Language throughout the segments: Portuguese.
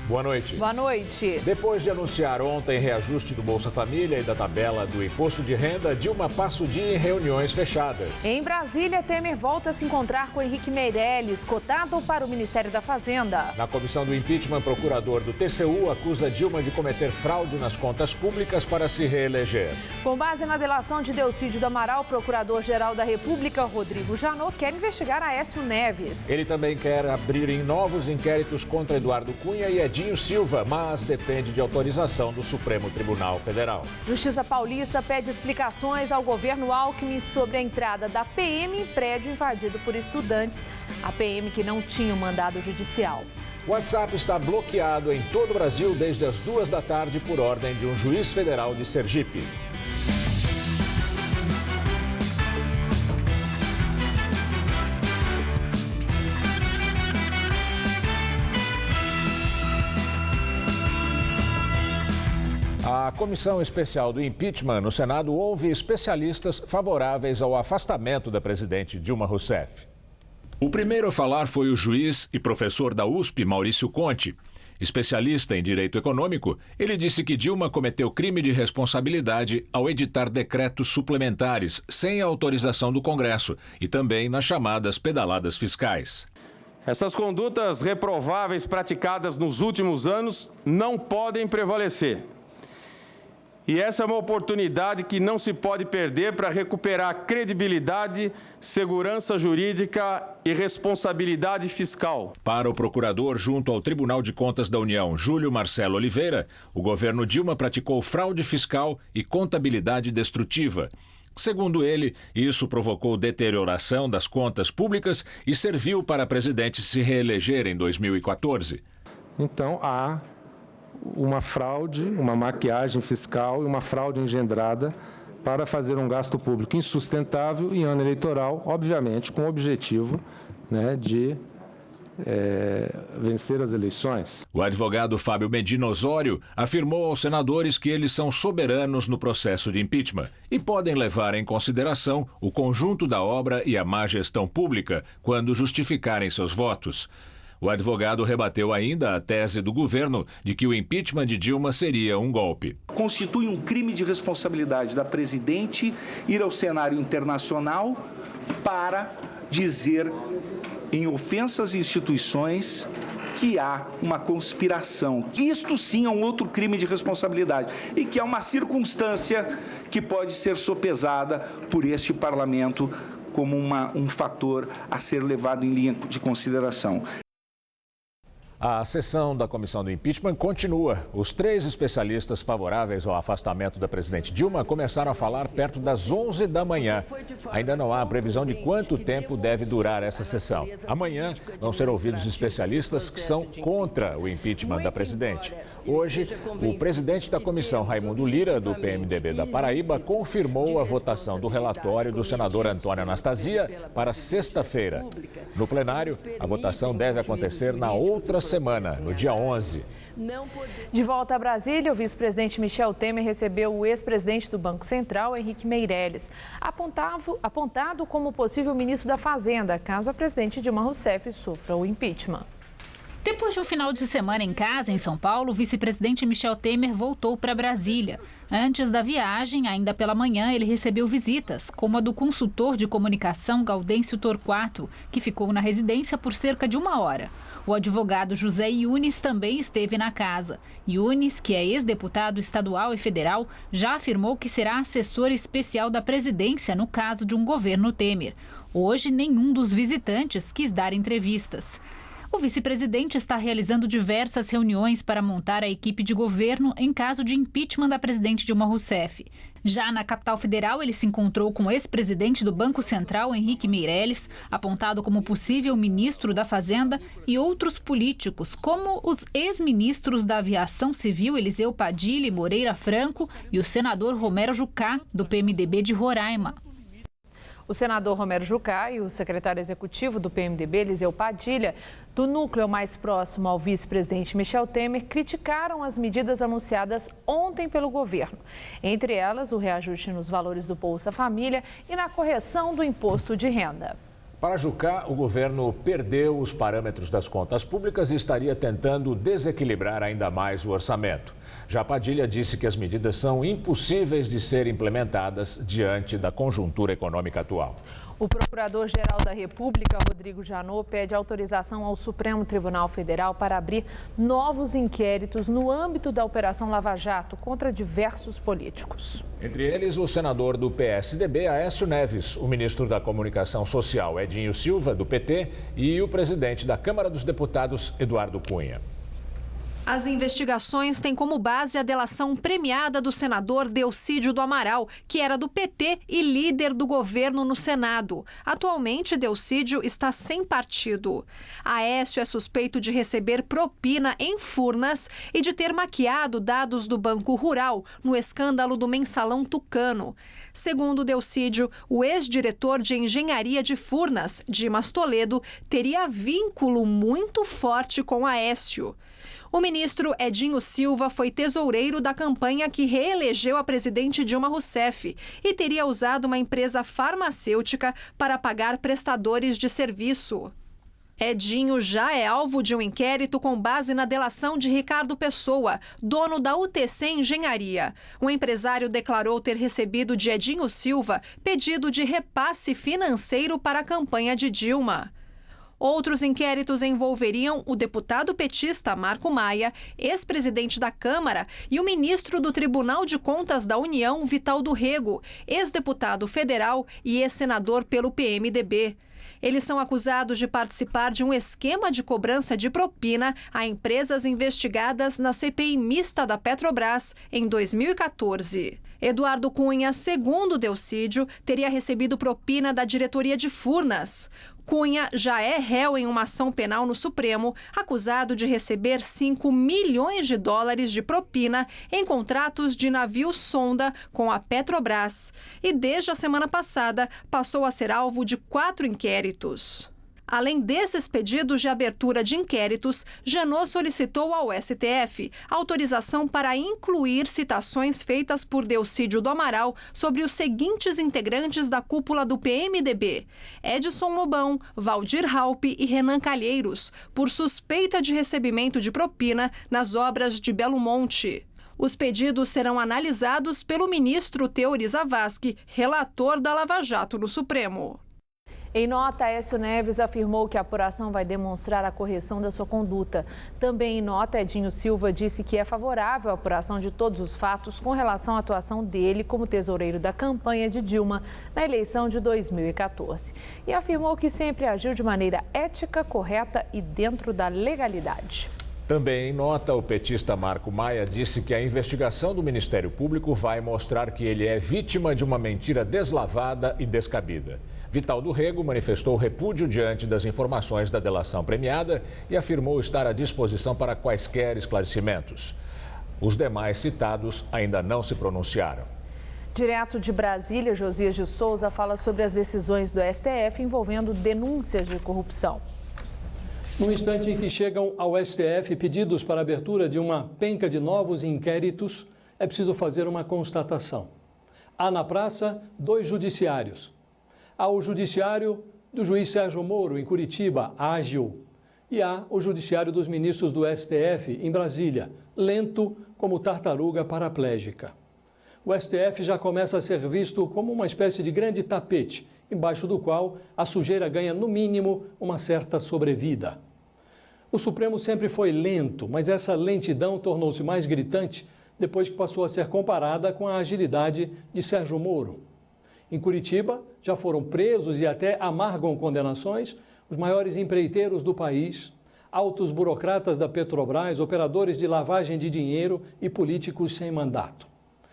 Boa noite. Boa noite. Depois de anunciar ontem reajuste do Bolsa Família e da tabela do imposto de renda, Dilma passa o dia em reuniões fechadas. Em Brasília, Temer volta a se encontrar com Henrique Meirelles, cotado para o Ministério da Fazenda. Na comissão do impeachment, procurador do TCU acusa Dilma de cometer fraude nas contas públicas para se reeleger. Com base na delação de Delcídio do Amaral, o procurador-geral da República, Rodrigo Janot, quer investigar Aécio Neves. Ele também quer abrir em novos inquéritos contra Eduardo Cunha e Edinho Silva, mas depende de autorização do Supremo Tribunal Federal. Justiça Paulista pede explicações ao governo Alckmin sobre a entrada da PM em prédio invadido por estudantes, a PM que não tinha um mandado judicial. O WhatsApp está bloqueado em todo o Brasil desde as 2 da tarde por ordem de um juiz federal de Sergipe. A Comissão Especial do Impeachment no Senado ouve especialistas favoráveis ao afastamento da presidente Dilma Rousseff. O primeiro a falar foi o juiz e professor da USP, Maurício Conte. Especialista em direito econômico, ele disse que Dilma cometeu crime de responsabilidade ao editar decretos suplementares sem a autorização do Congresso e também nas chamadas pedaladas fiscais. Essas condutas reprováveis praticadas nos últimos anos não podem prevalecer. E essa é uma oportunidade que não se pode perder para recuperar credibilidade, segurança jurídica e responsabilidade fiscal. Para o procurador junto ao Tribunal de Contas da União, Júlio Marcelo Oliveira, o governo Dilma praticou fraude fiscal e contabilidade destrutiva. Segundo ele, isso provocou deterioração das contas públicas e serviu para a presidente se reeleger em 2014. Então, há uma fraude, uma maquiagem fiscal e uma fraude engendrada para fazer um gasto público insustentável em ano eleitoral, obviamente com o objetivo, de vencer as eleições. O advogado Fábio Medina Osório afirmou aos senadores que eles são soberanos no processo de impeachment e podem levar em consideração o conjunto da obra e a má gestão pública quando justificarem seus votos. O advogado rebateu ainda a tese do governo de que o impeachment de Dilma seria um golpe. Constitui um crime de responsabilidade da presidente ir ao cenário internacional para dizer em ofensas às instituições que há uma conspiração. Isto sim é um outro crime de responsabilidade e que é uma circunstância que pode ser sopesada por este parlamento como um fator a ser levado em linha de consideração. A sessão da comissão do impeachment continua. Os 3 especialistas favoráveis ao afastamento da presidente Dilma começaram a falar perto das 11 da manhã. Ainda não há previsão de quanto tempo deve durar essa sessão. Amanhã vão ser ouvidos especialistas que são contra o impeachment da presidente. Hoje, o presidente da comissão, Raimundo Lira, do PMDB da Paraíba, confirmou a votação do relatório do senador Antônio Anastasia para sexta-feira. No plenário, a votação deve acontecer na outra semana, no dia 11. De volta a Brasília, o vice-presidente Michel Temer recebeu o ex-presidente do Banco Central, Henrique Meirelles, apontado como possível ministro da Fazenda, caso a presidente Dilma Rousseff sofra o impeachment. Depois de um final de semana em casa, em São Paulo, o vice-presidente Michel Temer voltou para Brasília. Antes da viagem, ainda pela manhã, ele recebeu visitas, como a do consultor de comunicação Gaudêncio Torquato, que ficou na residência por cerca de 1 hora. O advogado José Yunes também esteve na casa. Yunes, que é ex-deputado estadual e federal, já afirmou que será assessor especial da presidência no caso de um governo Temer. Hoje, nenhum dos visitantes quis dar entrevistas. O vice-presidente está realizando diversas reuniões para montar a equipe de governo em caso de impeachment da presidente Dilma Rousseff. Já na capital federal, ele se encontrou com o ex-presidente do Banco Central, Henrique Meirelles, apontado como possível ministro da Fazenda, e outros políticos, como os ex-ministros da Aviação Civil, Eliseu Padilha e Moreira Franco, e o senador Romero Jucá, do PMDB de Roraima. O senador Romero Jucá e o secretário executivo do PMDB, Eliseu Padilha, do núcleo mais próximo ao vice-presidente Michel Temer, criticaram as medidas anunciadas ontem pelo governo. Entre elas, o reajuste nos valores do Bolsa Família e na correção do imposto de renda. Para Jucá, o governo perdeu os parâmetros das contas públicas e estaria tentando desequilibrar ainda mais o orçamento. Já Padilha disse que as medidas são impossíveis de serem implementadas diante da conjuntura econômica atual. O Procurador-Geral da República, Rodrigo Janot, pede autorização ao Supremo Tribunal Federal para abrir novos inquéritos no âmbito da Operação Lava Jato contra diversos políticos. Entre eles, o senador do PSDB, Aécio Neves, o ministro da Comunicação Social, Edinho Silva, do PT, e o presidente da Câmara dos Deputados, Eduardo Cunha. As investigações têm como base a delação premiada do senador Delcídio do Amaral, que era do PT e líder do governo no Senado. Atualmente, Delcídio está sem partido. Aécio é suspeito de receber propina em Furnas e de ter maquiado dados do Banco Rural no escândalo do Mensalão Tucano. Segundo Delcídio, o ex-diretor de engenharia de Furnas, Dimas Toledo, teria vínculo muito forte com Aécio. O ministro Edinho Silva foi tesoureiro da campanha que reelegeu a presidente Dilma Rousseff e teria usado uma empresa farmacêutica para pagar prestadores de serviço. Edinho já é alvo de um inquérito com base na delação de Ricardo Pessoa, dono da UTC Engenharia. O empresário declarou ter recebido de Edinho Silva pedido de repasse financeiro para a campanha de Dilma. Outros inquéritos envolveriam o deputado petista Marco Maia, ex-presidente da Câmara, e o ministro do Tribunal de Contas da União, Vital do Rego, ex-deputado federal e ex-senador pelo PMDB. Eles são acusados de participar de um esquema de cobrança de propina a empresas investigadas na CPI mista da Petrobras em 2014. Eduardo Cunha, segundo Delcídio, teria recebido propina da diretoria de Furnas. Cunha já é réu em uma ação penal no Supremo, acusado de receber 5 milhões de dólares de propina em contratos de navio-sonda com a Petrobras. E desde a semana passada, passou a ser alvo de 4 inquéritos. Além desses pedidos de abertura de inquéritos, Janot solicitou ao STF autorização para incluir citações feitas por Delcídio do Amaral sobre os seguintes integrantes da cúpula do PMDB: Edson Lobão, Valdir Raupe e Renan Calheiros, por suspeita de recebimento de propina nas obras de Belo Monte. Os pedidos serão analisados pelo ministro Teori Zavascki, relator da Lava Jato no Supremo. Em nota, Aécio Neves afirmou que a apuração vai demonstrar a correção da sua conduta. Também em nota, Edinho Silva disse que é favorável à apuração de todos os fatos com relação à atuação dele como tesoureiro da campanha de Dilma na eleição de 2014. E afirmou que sempre agiu de maneira ética, correta e dentro da legalidade. Também em nota, o petista Marco Maia disse que a investigação do Ministério Público vai mostrar que ele é vítima de uma mentira deslavada e descabida. Vital do Rego manifestou repúdio diante das informações da delação premiada e afirmou estar à disposição para quaisquer esclarecimentos. Os demais citados ainda não se pronunciaram. Direto de Brasília, Josias de Souza fala sobre as decisões do STF envolvendo denúncias de corrupção. No instante em que chegam ao STF pedidos para a abertura de uma penca de novos inquéritos, é preciso fazer uma constatação. Há na praça 2 judiciários. Há o judiciário do juiz Sérgio Moro, em Curitiba, ágil. E há o judiciário dos ministros do STF, em Brasília, lento como tartaruga paraplégica. O STF já começa a ser visto como uma espécie de grande tapete, embaixo do qual a sujeira ganha, no mínimo, uma certa sobrevida. O Supremo sempre foi lento, mas essa lentidão tornou-se mais gritante depois que passou a ser comparada com a agilidade de Sérgio Moro. Em Curitiba, já foram presos e até amargam condenações os maiores empreiteiros do país, altos burocratas da Petrobras, operadores de lavagem de dinheiro e políticos sem mandato.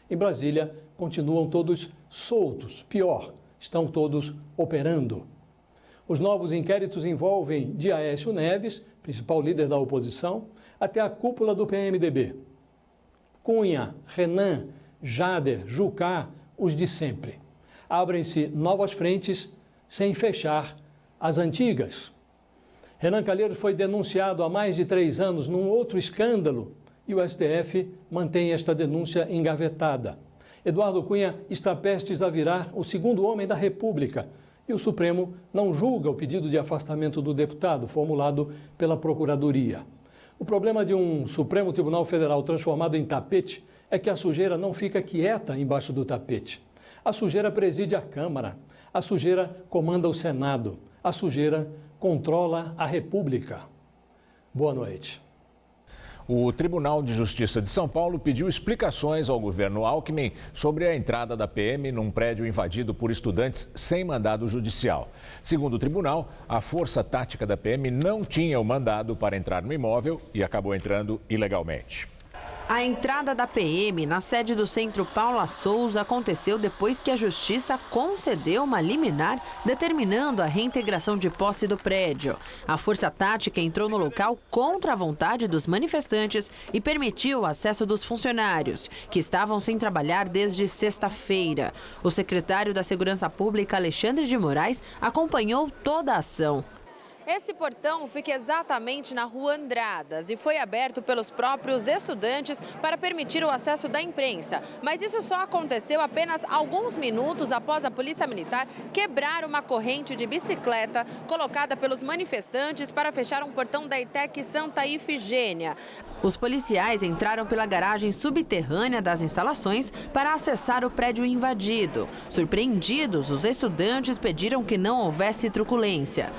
Em Brasília, continuam todos soltos, pior, estão todos operando. Os novos inquéritos envolvem de Aécio Neves, principal líder da oposição, até a cúpula do PMDB. Cunha, Renan, Jader, Jucá, os de sempre. Abrem-se novas frentes sem fechar as antigas. Renan Calheiros foi denunciado há mais de 3 anos num outro escândalo e o STF mantém esta denúncia engavetada. Eduardo Cunha está prestes a virar o segundo homem da República E o Supremo não julga o pedido de afastamento do deputado formulado pela Procuradoria. O problema de um Supremo Tribunal Federal transformado em tapete é que a sujeira não fica quieta embaixo do tapete. A sujeira preside a Câmara, a sujeira comanda o Senado, a sujeira controla a República. Boa noite. O Tribunal de Justiça de São Paulo pediu explicações ao governo Alckmin sobre a entrada da PM num prédio invadido por estudantes sem mandado judicial. Segundo o tribunal, a força tática da PM não tinha o mandado para entrar no imóvel e acabou entrando ilegalmente. A entrada da PM na sede do Centro Paula Souza aconteceu depois que a Justiça concedeu uma liminar determinando a reintegração de posse do prédio. A força tática entrou no local contra a vontade dos manifestantes e permitiu o acesso dos funcionários, que estavam sem trabalhar desde sexta-feira. O secretário da Segurança Pública, Alexandre de Moraes, acompanhou toda a ação. Esse portão fica exatamente na Rua Andradas e foi aberto pelos próprios estudantes para permitir o acesso da imprensa. Mas isso só aconteceu apenas alguns minutos após a Polícia Militar quebrar uma corrente de bicicleta colocada pelos manifestantes para fechar um portão da ETEC Santa Ifigênia. Os policiais entraram pela garagem subterrânea das instalações para acessar o prédio invadido. Surpreendidos, os estudantes pediram que não houvesse truculência.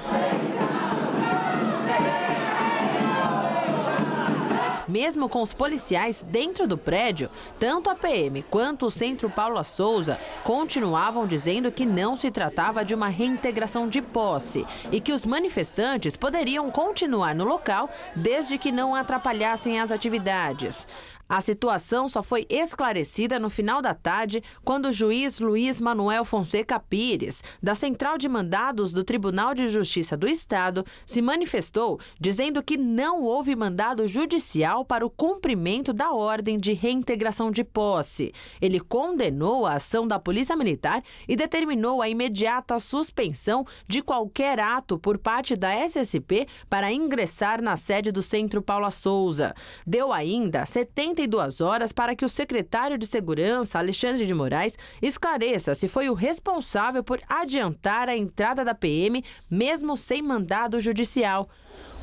Mesmo com os policiais dentro do prédio, tanto a PM quanto o Centro Paula Souza continuavam dizendo que não se tratava de uma reintegração de posse e que os manifestantes poderiam continuar no local desde que não atrapalhassem as atividades. A situação só foi esclarecida no final da tarde, quando o juiz Luiz Manuel Fonseca Pires, da Central de Mandados do Tribunal de Justiça do Estado, se manifestou dizendo que não houve mandado judicial para o cumprimento da ordem de reintegração de posse. Ele condenou a ação da Polícia Militar e determinou a imediata suspensão de qualquer ato por parte da SSP para ingressar na sede do Centro Paula Souza. Deu ainda 72 horas para que o secretário de Segurança, Alexandre de Moraes, esclareça se foi o responsável por adiantar a entrada da PM, mesmo sem mandado judicial.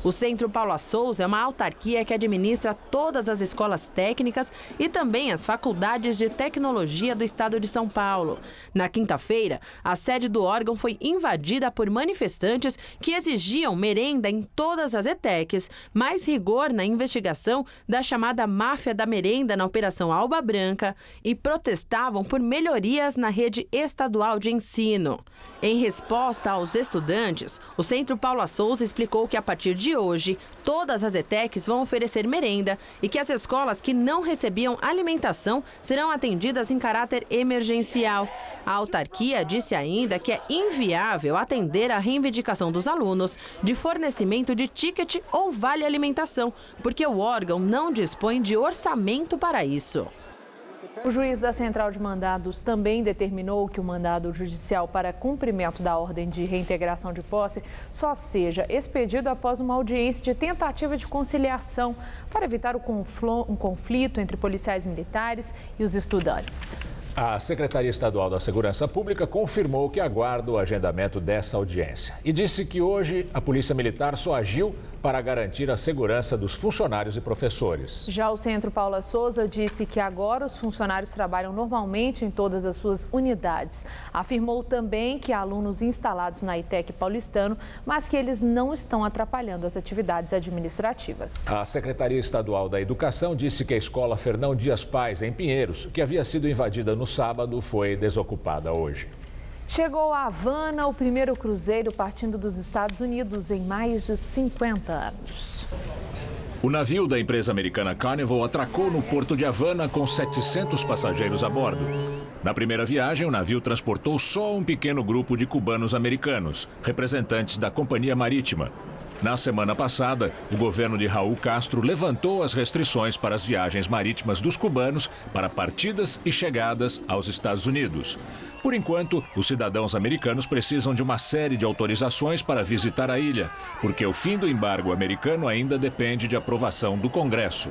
O Centro Paula Souza é uma autarquia que administra todas as escolas técnicas e também as faculdades de tecnologia do estado de São Paulo. Na quinta-feira, a sede do órgão foi invadida por manifestantes que exigiam merenda em todas as ETECs, mais rigor na investigação da chamada máfia da merenda na Operação Alba Branca e protestavam por melhorias na rede estadual de ensino. Em resposta aos estudantes, o Centro Paula Souza explicou que a partir de hoje, todas as ETECs vão oferecer merenda e que as escolas que não recebiam alimentação serão atendidas em caráter emergencial. A autarquia disse ainda que é inviável atender à reivindicação dos alunos de fornecimento de ticket ou vale alimentação, porque o órgão não dispõe de orçamento para isso. O juiz da Central de Mandados também determinou que o mandado judicial para cumprimento da ordem de reintegração de posse só seja expedido após uma audiência de tentativa de conciliação para evitar um conflito entre policiais militares e os estudantes. A Secretaria Estadual da Segurança Pública confirmou que aguarda o agendamento dessa audiência e disse que hoje a Polícia Militar só agiu para garantir a segurança dos funcionários e professores. Já o Centro Paula Souza disse que agora os funcionários trabalham normalmente em todas as suas unidades. Afirmou também que há alunos instalados na ETEC Paulistano, mas que eles não estão atrapalhando as atividades administrativas. A Secretaria Estadual da Educação disse que a escola Fernão Dias Pais, em Pinheiros, que havia sido invadida no sábado, foi desocupada hoje. Chegou a Havana o primeiro cruzeiro partindo dos Estados Unidos em mais de 50 anos. O navio da empresa americana Carnival atracou no porto de Havana com 700 passageiros a bordo. Na primeira viagem, o navio transportou só um pequeno grupo de cubanos americanos, representantes da companhia marítima. Na semana passada, o governo de Raul Castro levantou as restrições para as viagens marítimas dos cubanos para partidas e chegadas aos Estados Unidos. Por enquanto, os cidadãos americanos precisam de uma série de autorizações para visitar a ilha, porque o fim do embargo americano ainda depende de aprovação do Congresso.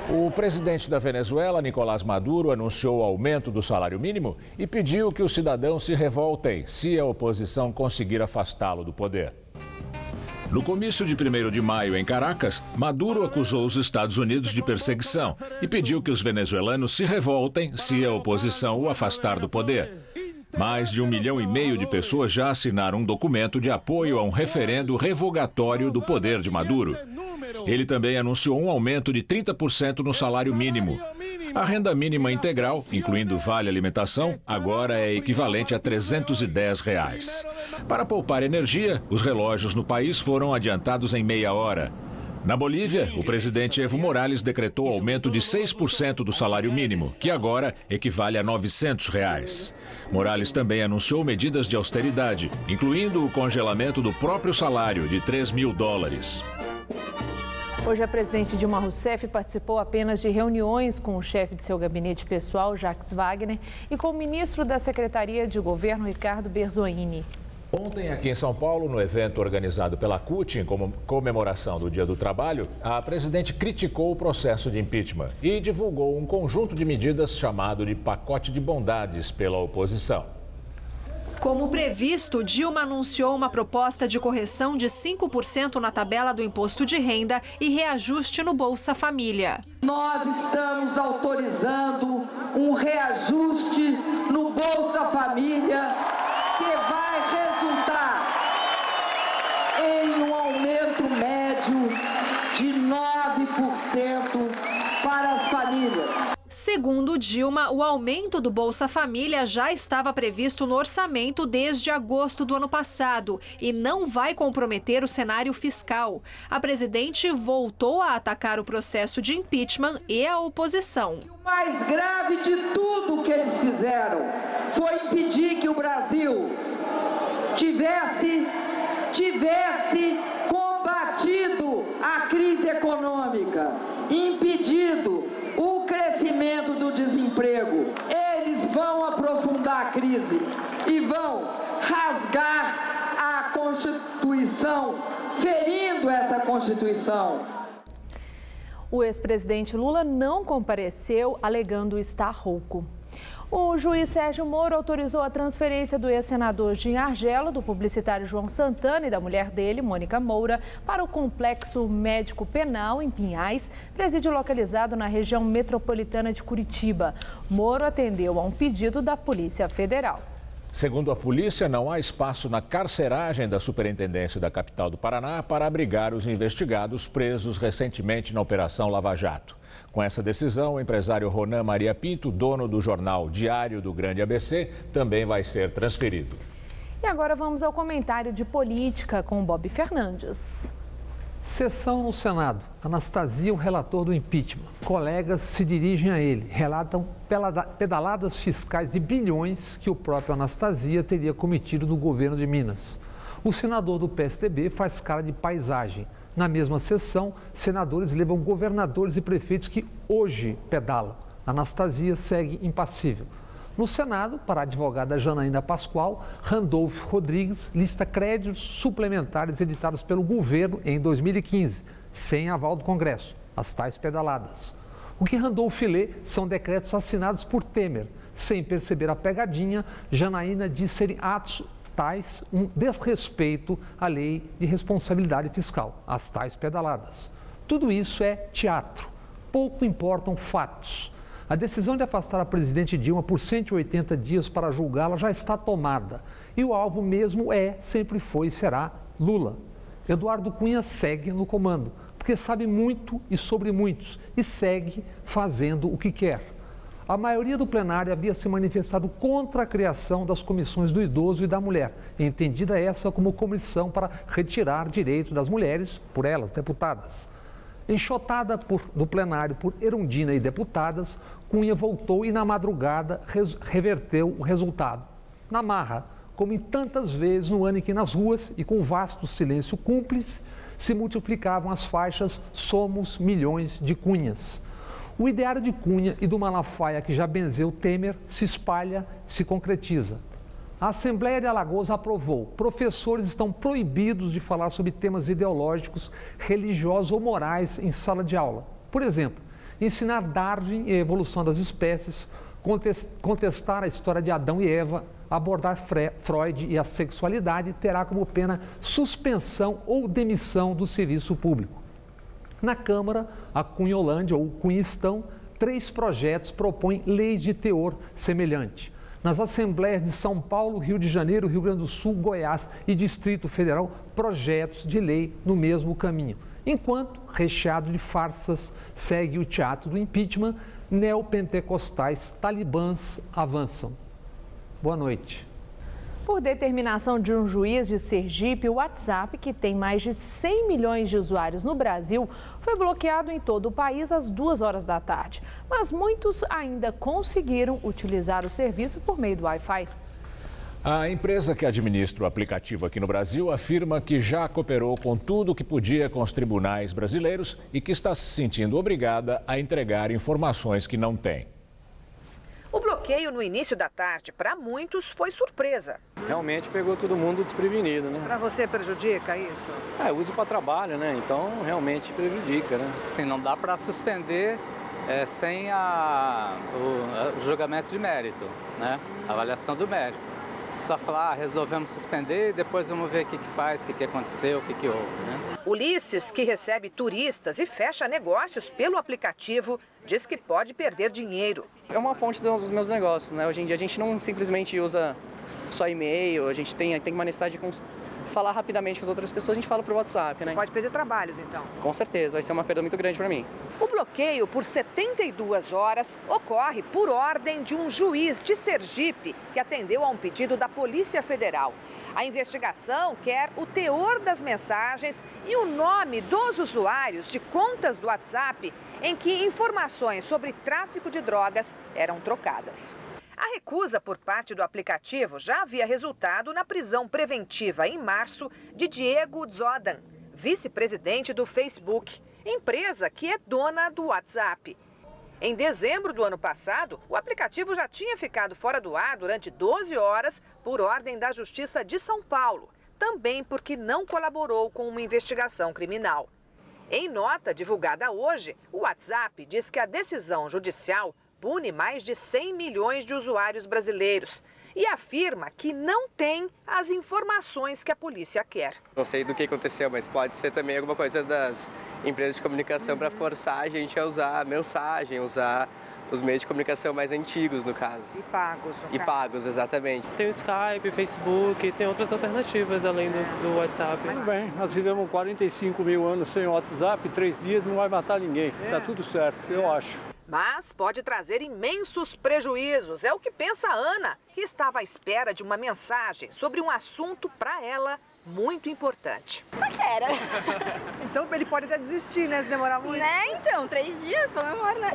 O presidente da Venezuela, Nicolás Maduro, anunciou o aumento do salário mínimo e pediu que os cidadãos se revoltem se a oposição conseguir afastá-lo do poder. No comício de 1º de maio em Caracas, Maduro acusou os Estados Unidos de perseguição e pediu que os venezuelanos se revoltem se a oposição o afastar do poder. Mais de 1,5 milhão de pessoas já assinaram um documento de apoio a um referendo revogatório do poder de Maduro. Ele também anunciou um aumento de 30% no salário mínimo. A renda mínima integral, incluindo vale alimentação, agora é equivalente a R$ 310. Para poupar energia, os relógios no país foram adiantados em meia hora. Na Bolívia, o presidente Evo Morales decretou aumento de 6% do salário mínimo, que agora equivale a R$ 900. Morales também anunciou medidas de austeridade, incluindo o congelamento do próprio salário de $3.000. Hoje, a presidente Dilma Rousseff participou apenas de reuniões com o chefe de seu gabinete pessoal, Jacques Wagner, e com o ministro da Secretaria de Governo, Ricardo Berzolini. Ontem, aqui em São Paulo, no evento organizado pela CUT, em comemoração do Dia do Trabalho, a presidente criticou o processo de impeachment e divulgou um conjunto de medidas chamado de pacote de bondades pela oposição. Como previsto, Dilma anunciou uma proposta de correção de 5% na tabela do imposto de renda e reajuste no Bolsa Família. Nós estamos autorizando um reajuste no Bolsa Família que vai resultar em um aumento médio de 9% para as famílias. Segundo Dilma, o aumento do Bolsa Família já estava previsto no orçamento desde agosto do ano passado e não vai comprometer o cenário fiscal. A presidente voltou a atacar o processo de impeachment e a oposição. O mais grave de tudo que eles fizeram foi impedir que o Brasil tivesse combatido a crise econômica, impedido o crescimento do desemprego. Eles vão aprofundar a crise e vão rasgar a Constituição, ferindo essa Constituição. O ex-presidente Lula não compareceu, alegando estar rouco. O juiz Sérgio Moro autorizou a transferência do ex-senador Jim Argelo, do publicitário João Santana e da mulher dele, Mônica Moura, para o Complexo Médico Penal em Pinhais, presídio localizado na região metropolitana de Curitiba. Moro atendeu a um pedido da Polícia Federal. Segundo a polícia, não há espaço na carceragem da Superintendência da capital do Paraná para abrigar os investigados presos recentemente na Operação Lava Jato. Com essa decisão, o empresário Ronan Maria Pinto, dono do jornal Diário do Grande ABC, também vai ser transferido. E agora vamos ao comentário de política com Bob Fernandes. Sessão no Senado. Anastasia, o relator do impeachment. Colegas se dirigem a ele, relatam pedaladas fiscais de bilhões que o próprio Anastasia teria cometido no governo de Minas. O senador do PSDB faz cara de paisagem. Na mesma sessão, senadores levam governadores e prefeitos que hoje pedalam. Anastasia segue impassível. No Senado, para a advogada Janaína Pascoal, Randolfo Rodrigues lista créditos suplementares editados pelo governo em 2015, sem aval do Congresso, as tais pedaladas. O que Randolfo lê são decretos assinados por Temer. Sem perceber a pegadinha, Janaína diz serem atos tais um desrespeito à lei de responsabilidade fiscal, as tais pedaladas. Tudo isso é teatro. Pouco importam fatos. A decisão de afastar a presidente Dilma por 180 dias para julgá-la já está tomada. E o alvo mesmo sempre foi e será Lula. Eduardo Cunha segue no comando, porque sabe muito e sobre muitos e segue fazendo o que quer. A maioria do plenário havia se manifestado contra a criação das comissões do idoso e da mulher, entendida essa como comissão para retirar direito das mulheres, por elas, deputadas. Enxotada do plenário por Erundina e deputadas, Cunha voltou e na madrugada reverteu o resultado. Na marra, como em tantas vezes no ano em que nas ruas e com vasto silêncio cúmplice, se multiplicavam as faixas "Somos milhões de Cunhas". O ideário de Cunha e do Malafaia, que já benzeu Temer, se espalha, se concretiza. A Assembleia de Alagoas aprovou. Professores estão proibidos de falar sobre temas ideológicos, religiosos ou morais em sala de aula. Por exemplo, ensinar Darwin e a evolução das espécies, contestar a história de Adão e Eva, abordar Freud e a sexualidade, terá como pena suspensão ou demissão do serviço público. Na Câmara, a Cunholândia ou Cunhistão, 3 projetos propõem leis de teor semelhante. Nas assembleias de São Paulo, Rio de Janeiro, Rio Grande do Sul, Goiás e Distrito Federal, projetos de lei no mesmo caminho. Enquanto, recheado de farsas, segue o teatro do impeachment, neopentecostais talibãs avançam. Boa noite. Por determinação de um juiz de Sergipe, o WhatsApp, que tem mais de 100 milhões de usuários no Brasil, foi bloqueado em todo o país às 2 horas da tarde. Mas muitos ainda conseguiram utilizar o serviço por meio do Wi-Fi. A empresa que administra o aplicativo aqui no Brasil afirma que já cooperou com tudo o que podia com os tribunais brasileiros e que está se sentindo obrigada a entregar informações que não tem. O bloqueio no início da tarde, para muitos, foi surpresa. Realmente pegou todo mundo desprevenido, né? Para você prejudica isso? Eu uso para trabalho, né? Então realmente prejudica, né? Não dá para suspender sem o julgamento de mérito, né? A avaliação do mérito. Só falar, resolvemos suspender e depois vamos ver o que faz, o que aconteceu, o que houve, né? Ulisses, que recebe turistas e fecha negócios pelo aplicativo, diz que pode perder dinheiro. É uma fonte dos meus negócios, né? Hoje em dia a gente não simplesmente usa só e-mail, a gente tem uma necessidade de falar rapidamente com as outras pessoas, a gente fala por WhatsApp, né? Pode perder trabalhos, então. Com certeza, vai ser uma perda muito grande para mim. O bloqueio por 72 horas ocorre por ordem de um juiz de Sergipe que atendeu a um pedido da Polícia Federal. A investigação quer o teor das mensagens e o nome dos usuários de contas do WhatsApp em que informações sobre tráfico de drogas eram trocadas. A recusa por parte do aplicativo já havia resultado na prisão preventiva em março de Diego Zodan, vice-presidente do Facebook, empresa que é dona do WhatsApp. Em dezembro do ano passado, o aplicativo já tinha ficado fora do ar durante 12 horas por ordem da Justiça de São Paulo, também porque não colaborou com uma investigação criminal. Em nota divulgada hoje, o WhatsApp diz que a decisão judicial pune mais de 100 milhões de usuários brasileiros e afirma que não tem as informações que a polícia quer. Não sei do que aconteceu, mas pode ser também alguma coisa das empresas de comunicação para forçar a gente a usar mensagem, usar os meios de comunicação mais antigos, no caso. E pagos, no caso. E pagos, exatamente. Tem o Skype, Facebook, tem outras alternativas além do WhatsApp. Tudo bem, nós vivemos 45 mil anos sem WhatsApp, 3 dias não vai matar ninguém. Tá tudo certo, eu acho. Mas pode trazer imensos prejuízos, é o que pensa a Ana, que estava à espera de uma mensagem sobre um assunto para ela muito importante. Paquera. Então ele pode até desistir, né, se demorar muito? Né, então, 3 dias, pelo amor, né?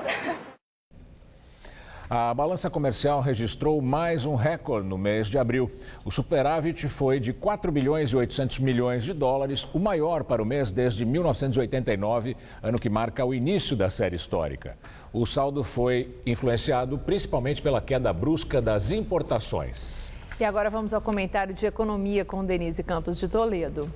A balança comercial registrou mais um recorde no mês de abril. O superávit foi de 4 bilhões e 800 milhões de dólares, o maior para o mês desde 1989, ano que marca o início da série histórica. O saldo foi influenciado principalmente pela queda brusca das importações. E agora vamos ao comentário de economia com Denise Campos de Toledo.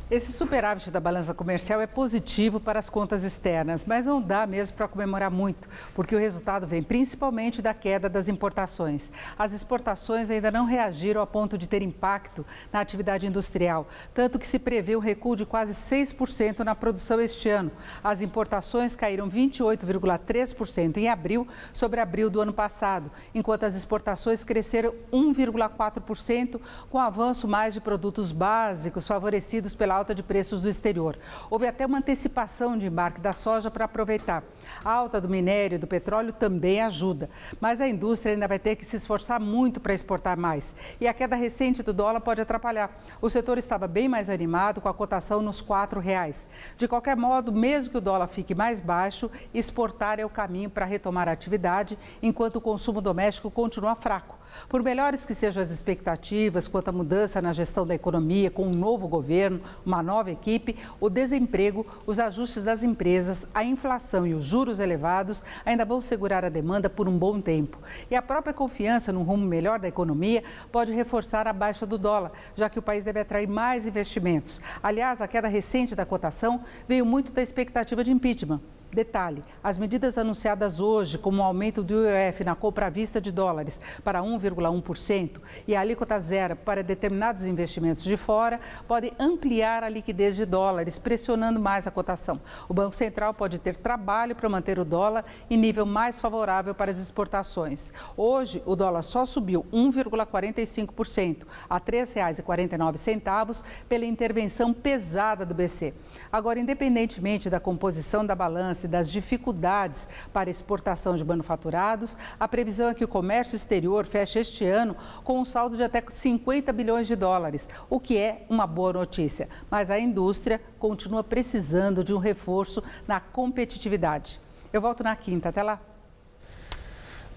Esse superávit da balança comercial é positivo para as contas externas, mas não dá mesmo para comemorar muito, porque o resultado vem principalmente da queda das importações. As exportações ainda não reagiram a ponto de ter impacto na atividade industrial, tanto que se prevê um recuo de quase 6% na produção este ano. As importações caíram 28,3% em abril sobre abril do ano passado, enquanto as exportações cresceram 1,4%, com avanço mais de produtos básicos favorecidos pela alta de preços do exterior. Houve até uma antecipação de embarque da soja para aproveitar. A alta do minério e do petróleo também ajuda, mas a indústria ainda vai ter que se esforçar muito para exportar mais. E a queda recente do dólar pode atrapalhar. O setor estava bem mais animado com a cotação nos R$ 4,00. De qualquer modo, mesmo que o dólar fique mais baixo, exportar é o caminho para retomar a atividade, enquanto o consumo doméstico continua fraco. Por melhores que sejam as expectativas quanto à mudança na gestão da economia, com um novo governo, uma nova equipe, o desemprego, os ajustes das empresas, a inflação e os juros elevados ainda vão segurar a demanda por um bom tempo. E a própria confiança no rumo melhor da economia pode reforçar a baixa do dólar, já que o país deve atrair mais investimentos. Aliás, a queda recente da cotação veio muito da expectativa de impeachment. Detalhe, as medidas anunciadas hoje, como o aumento do IOF na compra à vista de dólares para 1,1% e a alíquota zero para determinados investimentos de fora, podem ampliar a liquidez de dólares, pressionando mais a cotação. O Banco Central pode ter trabalho para manter o dólar em nível mais favorável para as exportações. Hoje, o dólar só subiu 1,45% a R$ 3,49 pela intervenção pesada do BC. Agora, independentemente da composição da balança e das dificuldades para exportação de manufaturados, a previsão é que o comércio exterior feche este ano com um saldo de até 50 bilhões de dólares, o que é uma boa notícia. Mas a indústria continua precisando de um reforço na competitividade. Eu volto na quinta. Até lá.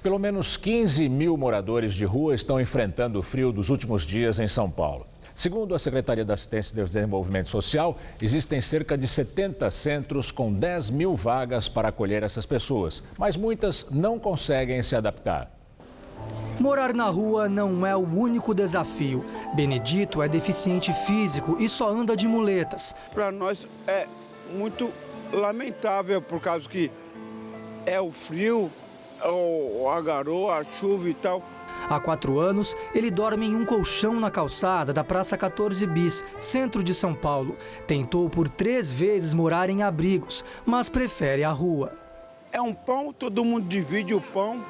Pelo menos 15 mil moradores de rua estão enfrentando o frio dos últimos dias em São Paulo. Segundo a Secretaria da Assistência e Desenvolvimento Social, existem cerca de 70 centros com 10 mil vagas para acolher essas pessoas, mas muitas não conseguem se adaptar. Morar na rua não é o único desafio. Benedito é deficiente físico e só anda de muletas. Para nós é muito lamentável, por causa que é o frio, a garoa, a chuva e tal. Há 4 anos, ele dorme em um colchão na calçada da Praça 14 Bis, centro de São Paulo. Tentou por 3 vezes morar em abrigos, mas prefere a rua. É um pão, todo mundo divide o pão.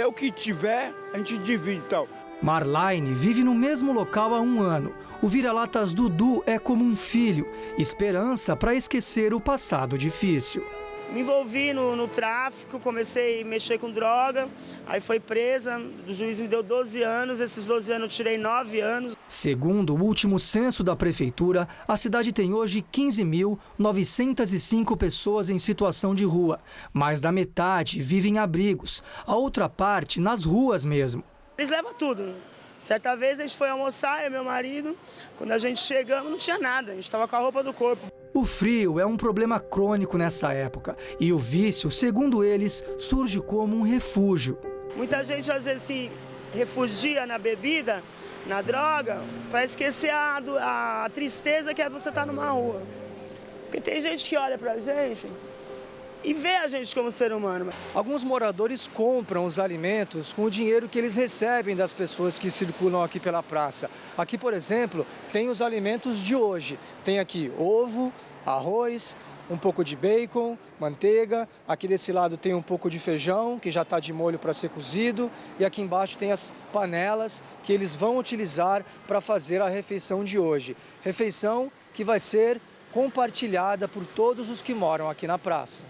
O que tiver, a gente divide e tal. Marlaine vive no mesmo local há 1 ano. O vira-latas Dudu é como um filho, esperança para esquecer o passado difícil. Me envolvi no tráfico, comecei a mexer com droga, aí foi presa, o juiz me deu 12 anos, esses 12 anos eu tirei 9 anos. Segundo o último censo da prefeitura, a cidade tem hoje 15.905 pessoas em situação de rua. Mais da metade vive em abrigos, a outra parte nas ruas mesmo. Eles levam tudo. Certa vez a gente foi almoçar, eu e meu marido, quando a gente chegamos não tinha nada, a gente estava com a roupa do corpo. O frio é um problema crônico nessa época e o vício, segundo eles, surge como um refúgio. Muita gente às vezes se refugia na bebida, na droga, para esquecer a tristeza que é você estar numa rua. Porque tem gente que olha pra gente e vê a gente como ser humano. Alguns moradores compram os alimentos com o dinheiro que eles recebem das pessoas que circulam aqui pela praça. Aqui, por exemplo, tem os alimentos de hoje. Tem aqui ovo, arroz, um pouco de bacon, manteiga. Aqui desse lado tem um pouco de feijão, que já está de molho para ser cozido. E aqui embaixo tem as panelas que eles vão utilizar para fazer a refeição de hoje. Refeição que vai ser compartilhada por todos os que moram aqui na praça.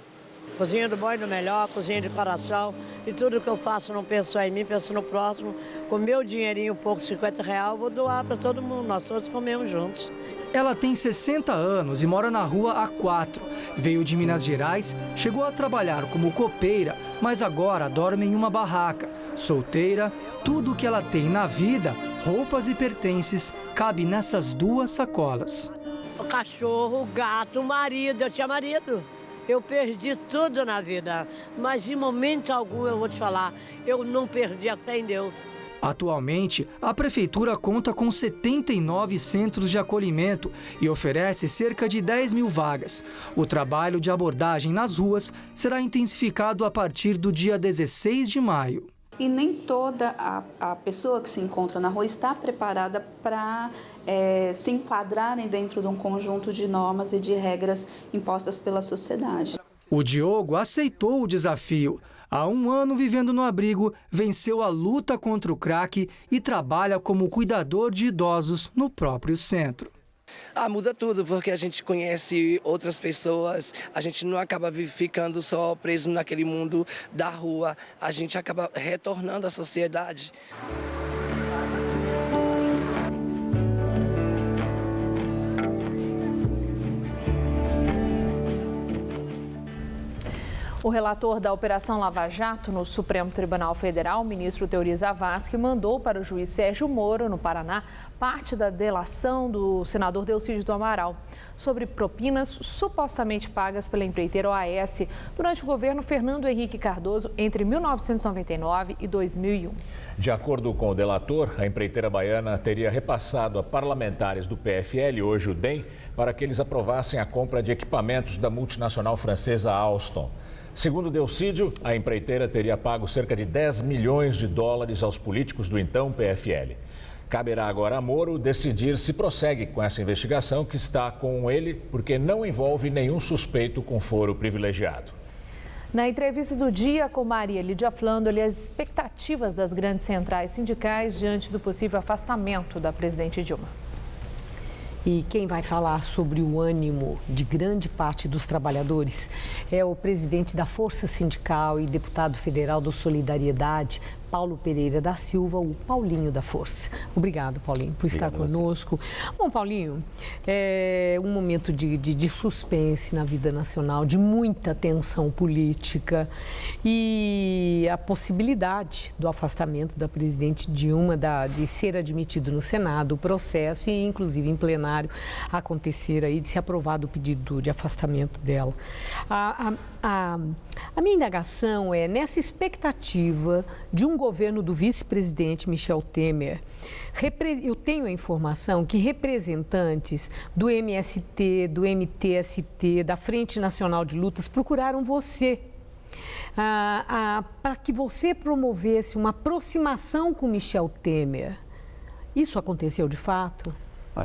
Cozinha do bom e do melhor, cozinha de coração. E tudo que eu faço não penso só em mim, penso no próximo. Com meu dinheirinho, pouco, R$50, vou doar para todo mundo. Nós todos comemos juntos. Ela tem 60 anos e mora na rua há 4. Veio de Minas Gerais, chegou a trabalhar como copeira, mas agora dorme em uma barraca. Solteira, tudo o que ela tem na vida, roupas e pertences, cabe nessas 2 sacolas. O cachorro, o gato, o marido, eu tinha marido. Eu perdi tudo na vida, mas em momento algum eu vou te falar, eu não perdi a fé em Deus. Atualmente, a prefeitura conta com 79 centros de acolhimento e oferece cerca de 10 mil vagas. O trabalho de abordagem nas ruas será intensificado a partir do dia 16 de maio. E nem toda a pessoa que se encontra na rua está preparada para se enquadrarem dentro de um conjunto de normas e de regras impostas pela sociedade. O Diogo aceitou o desafio. Há 1 ano vivendo no abrigo, venceu a luta contra o crack e trabalha como cuidador de idosos no próprio centro. Muda tudo, porque a gente conhece outras pessoas, a gente não acaba ficando só preso naquele mundo da rua, a gente acaba retornando à sociedade. O relator da Operação Lava Jato no Supremo Tribunal Federal, o ministro Teori Zavascki, mandou para o juiz Sérgio Moro, no Paraná, parte da delação do senador Delcídio do Amaral sobre propinas supostamente pagas pela empreiteira OAS durante o governo Fernando Henrique Cardoso entre 1999 e 2001. De acordo com o delator, a empreiteira baiana teria repassado a parlamentares do PFL, hoje o DEM, para que eles aprovassem a compra de equipamentos da multinacional francesa Alstom. Segundo Delcídio, a empreiteira teria pago cerca de 10 milhões de dólares aos políticos do então PFL. Caberá agora a Moro decidir se prossegue com essa investigação que está com ele, porque não envolve nenhum suspeito com foro privilegiado. Na entrevista do dia com Maria Lídia Flandoli, as expectativas das grandes centrais sindicais diante do possível afastamento da presidente Dilma. E quem vai falar sobre o ânimo de grande parte dos trabalhadores é o presidente da Força Sindical e deputado federal do Solidariedade, Paulo Pereira da Silva, o Paulinho da Força. Obrigado, Paulinho, por estar conosco. Bom, Paulinho, é um momento de suspense na vida nacional, de muita tensão política e a possibilidade do afastamento da presidente Dilma, de ser admitido no Senado o processo e, inclusive, em plenário, acontecer aí de ser aprovado o pedido de afastamento dela. A minha indagação é nessa expectativa de um governo do vice-presidente Michel Temer. Eu tenho a informação que representantes do MST, do MTST, da Frente Nacional de Lutas procuraram você para que você promovesse uma aproximação com Michel Temer. Isso aconteceu de fato?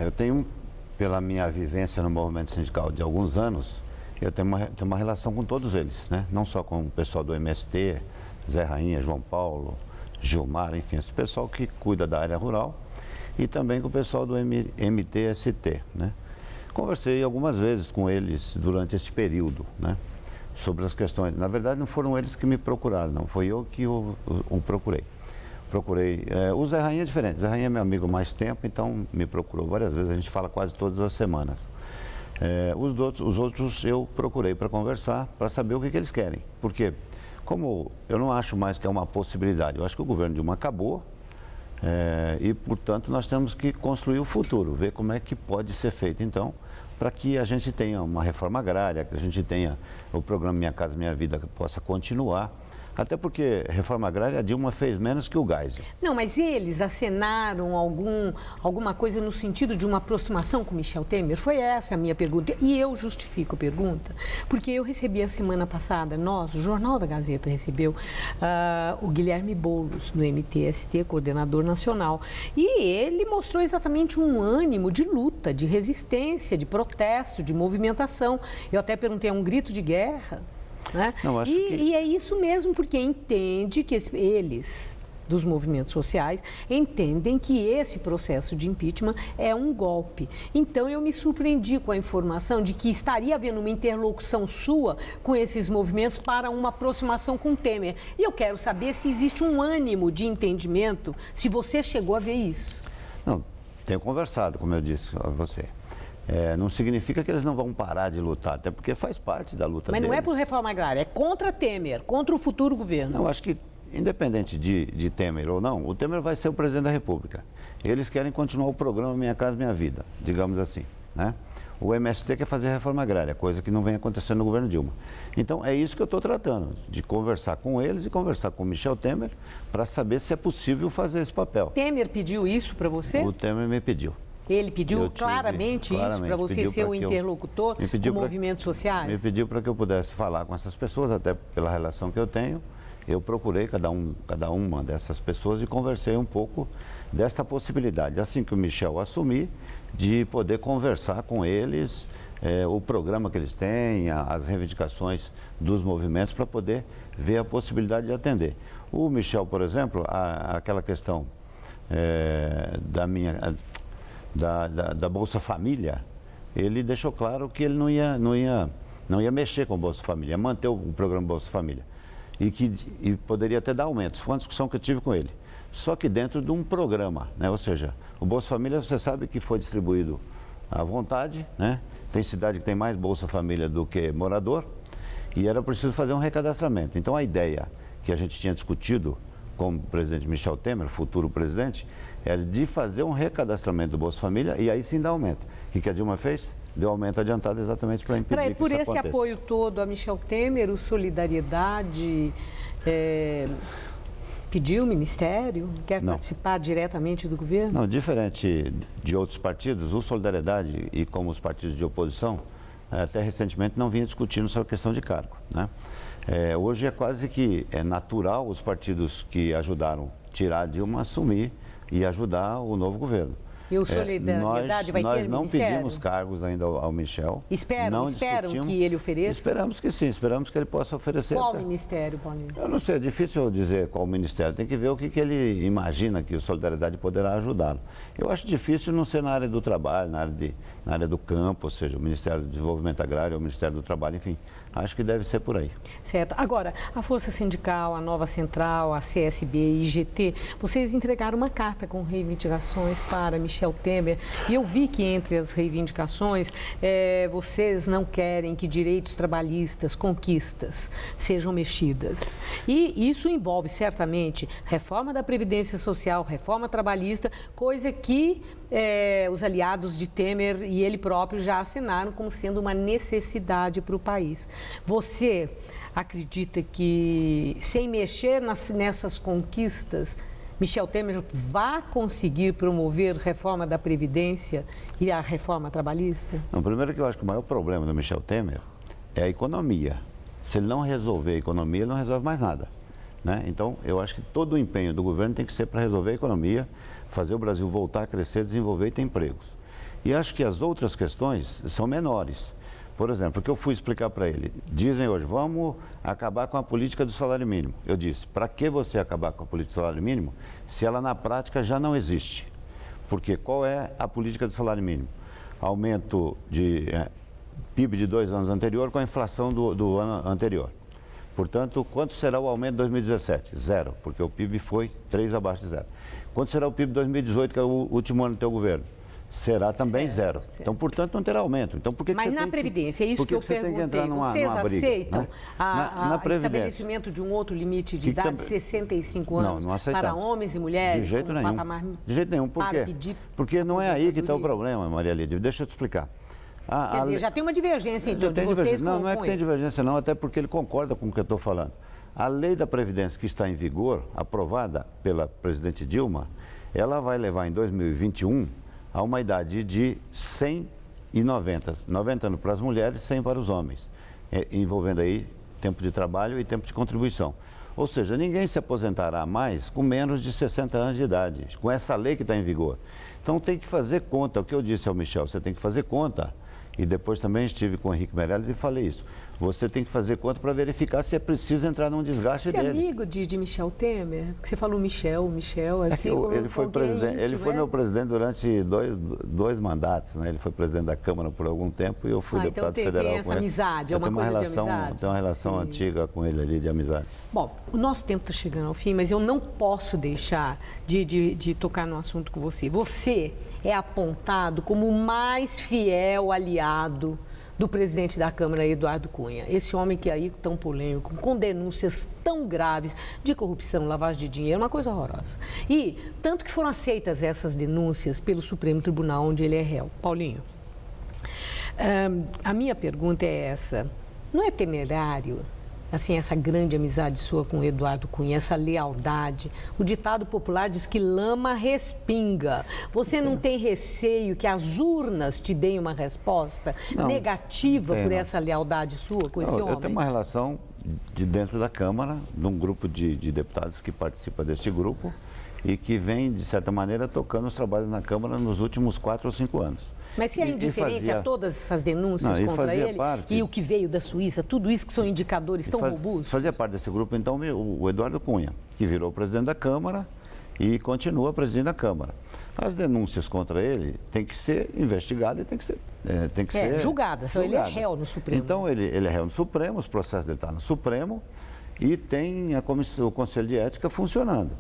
Eu tenho, pela minha vivência no movimento sindical de alguns anos, eu tenho uma relação com todos eles, né? Não só com o pessoal do MST, Zé Rainha, João Paulo, Gilmar, enfim, esse pessoal que cuida da área rural, e também com o pessoal do MTST, né? Conversei algumas vezes com eles durante esse período, né? Sobre as questões. Na verdade, não foram eles que me procuraram, não. Foi eu que o procurei. O Zé Rainha é diferente. Zé Rainha é meu amigo há mais tempo, então me procurou várias vezes. A gente fala quase todas as semanas. Os outros eu procurei para conversar, para saber o que eles querem. Porque, como eu não acho mais que é uma possibilidade, eu acho que o governo Dilma acabou e, portanto, nós temos que construir o futuro, ver como é que pode ser feito, então, para que a gente tenha uma reforma agrária, que a gente tenha o programa Minha Casa Minha Vida que possa continuar. Até porque reforma agrária, a Dilma fez menos que o Geisel. Não, mas eles acenaram alguma coisa no sentido de uma aproximação com Michel Temer? Foi essa a minha pergunta. E eu justifico a pergunta, porque eu recebi a semana passada, o Jornal da Gazeta recebeu o Guilherme Boulos, do MTST, coordenador nacional. E ele mostrou exatamente um ânimo de luta, de resistência, de protesto, de movimentação. Eu até perguntei, é um grito de guerra? Né? Não, e é isso mesmo, porque entende que eles, dos movimentos sociais, entendem que esse processo de impeachment é um golpe. Então, eu me surpreendi com a informação de que estaria havendo uma interlocução sua com esses movimentos para uma aproximação com Temer. E eu quero saber se existe um ânimo de entendimento, se você chegou a ver isso. Não, tenho conversado, como eu disse a você. Não significa que eles não vão parar de lutar, até porque faz parte da luta deles. Mas não é por reforma agrária, é contra Temer, contra o futuro governo. Eu acho que, independente de Temer ou não, o Temer vai ser o presidente da República. Eles querem continuar o programa Minha Casa Minha Vida, digamos assim, né? O MST quer fazer reforma agrária, coisa que não vem acontecendo no governo Dilma. Então, é isso que eu estou tratando, de conversar com eles e conversar com o Michel Temer para saber se é possível fazer esse papel. Temer pediu isso para você? O Temer me pediu. Ele pediu claramente isso para você ser o interlocutor com movimentos sociais? Me pediu para que eu pudesse falar com essas pessoas, até pela relação que eu tenho. Eu procurei cada uma dessas pessoas e conversei um pouco desta possibilidade. Assim que o Michel assumir, de poder conversar com eles, o programa que eles têm, as reivindicações dos movimentos, para poder ver a possibilidade de atender. O Michel, por exemplo, aquela questão da Bolsa Família, ele deixou claro que ele não ia mexer com o Bolsa Família, ia manter o programa Bolsa Família. E poderia até dar aumentos. Foi uma discussão que eu tive com ele. Só que dentro de um programa, né? Ou seja, o Bolsa Família, você sabe que foi distribuído à vontade, né? Tem cidade que tem mais Bolsa Família do que morador. E era preciso fazer um recadastramento. Então, a ideia que a gente tinha discutido com o presidente Michel Temer, futuro presidente, era de fazer um recadastramento do Bolsa Família e aí sim dar aumento. O que a Dilma fez? Deu aumento adiantado exatamente para impedir que isso aconteça. Por esse apoio todo a Michel Temer, o Solidariedade pediu o Ministério? Quer participar diretamente do governo? Não, diferente de outros partidos, o Solidariedade e como os partidos de oposição, até recentemente não vinha discutindo sobre a questão de cargo, né? Hoje é quase que natural os partidos que ajudaram tirar a Dilma assumir e ajudar o novo governo. E o Solidariedade vai ter Nós não ministério? pedimos cargos ainda ao Michel. Esperam que ele ofereça? Esperamos que sim, esperamos que ele possa oferecer. Qual ministério, Paulinho? Eu não sei, é difícil dizer qual ministério. Tem que ver o que ele imagina que o Solidariedade poderá ajudá-lo. Eu acho difícil não ser na área do trabalho, na área do campo, ou seja, o Ministério do Desenvolvimento Agrário, o Ministério do Trabalho, enfim. Acho que deve ser por aí. Certo. Agora, a Força Sindical, a Nova Central, a CSB e IGT, vocês entregaram uma carta com reivindicações para Michel Temer. E eu vi que entre as reivindicações, vocês não querem que direitos trabalhistas, conquistas, sejam mexidas. E isso envolve, certamente, reforma da Previdência Social, reforma trabalhista, coisa que os aliados de Temer e ele próprio já assinaram como sendo uma necessidade para o país. Você acredita que, sem mexer nessas conquistas, Michel Temer vai conseguir promover reforma da Previdência e a reforma trabalhista? Não, primeiro que eu acho que o maior problema do Michel Temer é a economia. Se ele não resolver a economia, ele não resolve mais nada, né? Então, eu acho que todo o empenho do governo tem que ser para resolver a economia, fazer o Brasil voltar a crescer, desenvolver e ter empregos. E acho que as outras questões são menores. Por exemplo, o que eu fui explicar para ele, dizem hoje, vamos acabar com a política do salário mínimo. Eu disse, para que você acabar com a política do salário mínimo se ela na prática já não existe? Porque qual é a política do salário mínimo? Aumento de PIB de 2 anos anterior com a inflação do ano anterior. Portanto, quanto será o aumento de 2017? 0, porque o PIB foi 3 abaixo de 0. Quanto será o PIB de 2018, que é o último ano do teu governo? Será também 0. Então, portanto, não terá aumento. Então, por que Mas você na Previdência, é isso que eu perguntei. Vocês aceitam, né? Na o estabelecimento de um outro limite de idade de 65 anos para homens e mulheres? De jeito nenhum. De jeito nenhum. Por quê? Porque não é aí que está o problema, Maria Lídia. Deixa eu te explicar. Quer dizer, já tem uma divergência, então, de vocês com ele. Não é que tem divergência, não, até porque ele concorda com o que eu estou falando. A lei da Previdência que está em vigor, aprovada pela presidente Dilma, ela vai levar em 2021 a uma idade de 100 e 90. 90 anos para as mulheres, 100 para os homens, envolvendo aí tempo de trabalho e tempo de contribuição. Ou seja, ninguém se aposentará mais com menos de 60 anos de idade, com essa lei que está em vigor. Então tem que fazer conta, o que eu disse ao Michel, você tem que fazer conta. E depois também estive com o Henrique Meirelles e falei isso. Você tem que fazer conta para verificar se é preciso entrar num desgaste dele. Você é amigo de Michel Temer? Você falou Michel, assim... Ele foi presidente, ele foi meu presidente durante dois mandatos, né? Ele foi presidente da Câmara por algum tempo e eu fui deputado federal com ele. Então tem essa amizade, é uma coisa de amizade. Tem uma relação antiga com ele ali, de amizade. Bom, o nosso tempo está chegando ao fim, mas eu não posso deixar de tocar no assunto com você. Você é apontado como o mais fiel aliado do presidente da Câmara, Eduardo Cunha. Esse homem que é aí tão polêmico, com denúncias tão graves de corrupção, lavagem de dinheiro, uma coisa horrorosa. E tanto que foram aceitas essas denúncias pelo Supremo Tribunal, onde ele é réu. Paulinho, a minha pergunta é essa. Não é temerário, assim, essa grande amizade sua com o Eduardo Cunha, essa lealdade? O ditado popular diz que lama respinga. Você não tem receio que as urnas te deem uma resposta negativa por essa lealdade sua com esse homem? Eu tenho uma relação de dentro da Câmara, de um grupo de deputados que participa desse grupo e que vem, de certa maneira, tocando os trabalhos na Câmara nos últimos 4 ou 5 anos. Mas se é indiferente a todas essas denúncias contra ele e o que veio da Suíça, tudo isso que são indicadores tão robustos? Fazia parte desse grupo, então, o Eduardo Cunha, que virou presidente da Câmara e continua presidente da Câmara. As denúncias contra ele têm que ser investigadas e têm que ser julgadas. Ele é réu no Supremo. Então, ele é réu no Supremo, os processos dele estão no Supremo e tem o Conselho de Ética funcionando.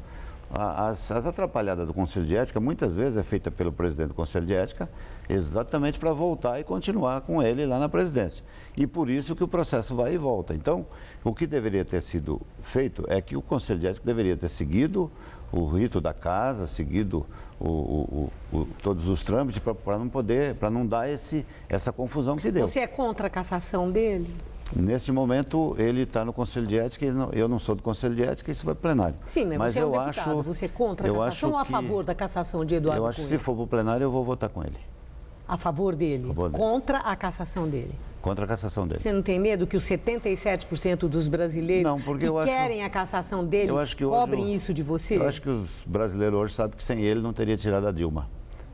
As atrapalhadas do Conselho de Ética, muitas vezes, é feita pelo presidente do Conselho de Ética, exatamente para voltar e continuar com ele lá na presidência. E por isso que o processo vai e volta. Então, o que deveria ter sido feito é que o Conselho de Ética deveria ter seguido o rito da casa, seguido todos os trâmites para não dar essa confusão que deu. Você é contra a cassação dele? Neste momento, ele está no Conselho de Ética, eu não sou do Conselho de Ética, isso vai para o plenário. Sim, mas você é um deputado, você é contra a cassação ou a favor da cassação de Eduardo Cunha? Eu acho que se for para o plenário, eu vou votar com ele. A favor dele? Contra a cassação dele? Contra a cassação dele. Você não tem medo que os 77% dos brasileiros querem a cassação dele cobrem isso de você? Eu acho que os brasileiros hoje sabem que sem ele não teria tirado a Dilma.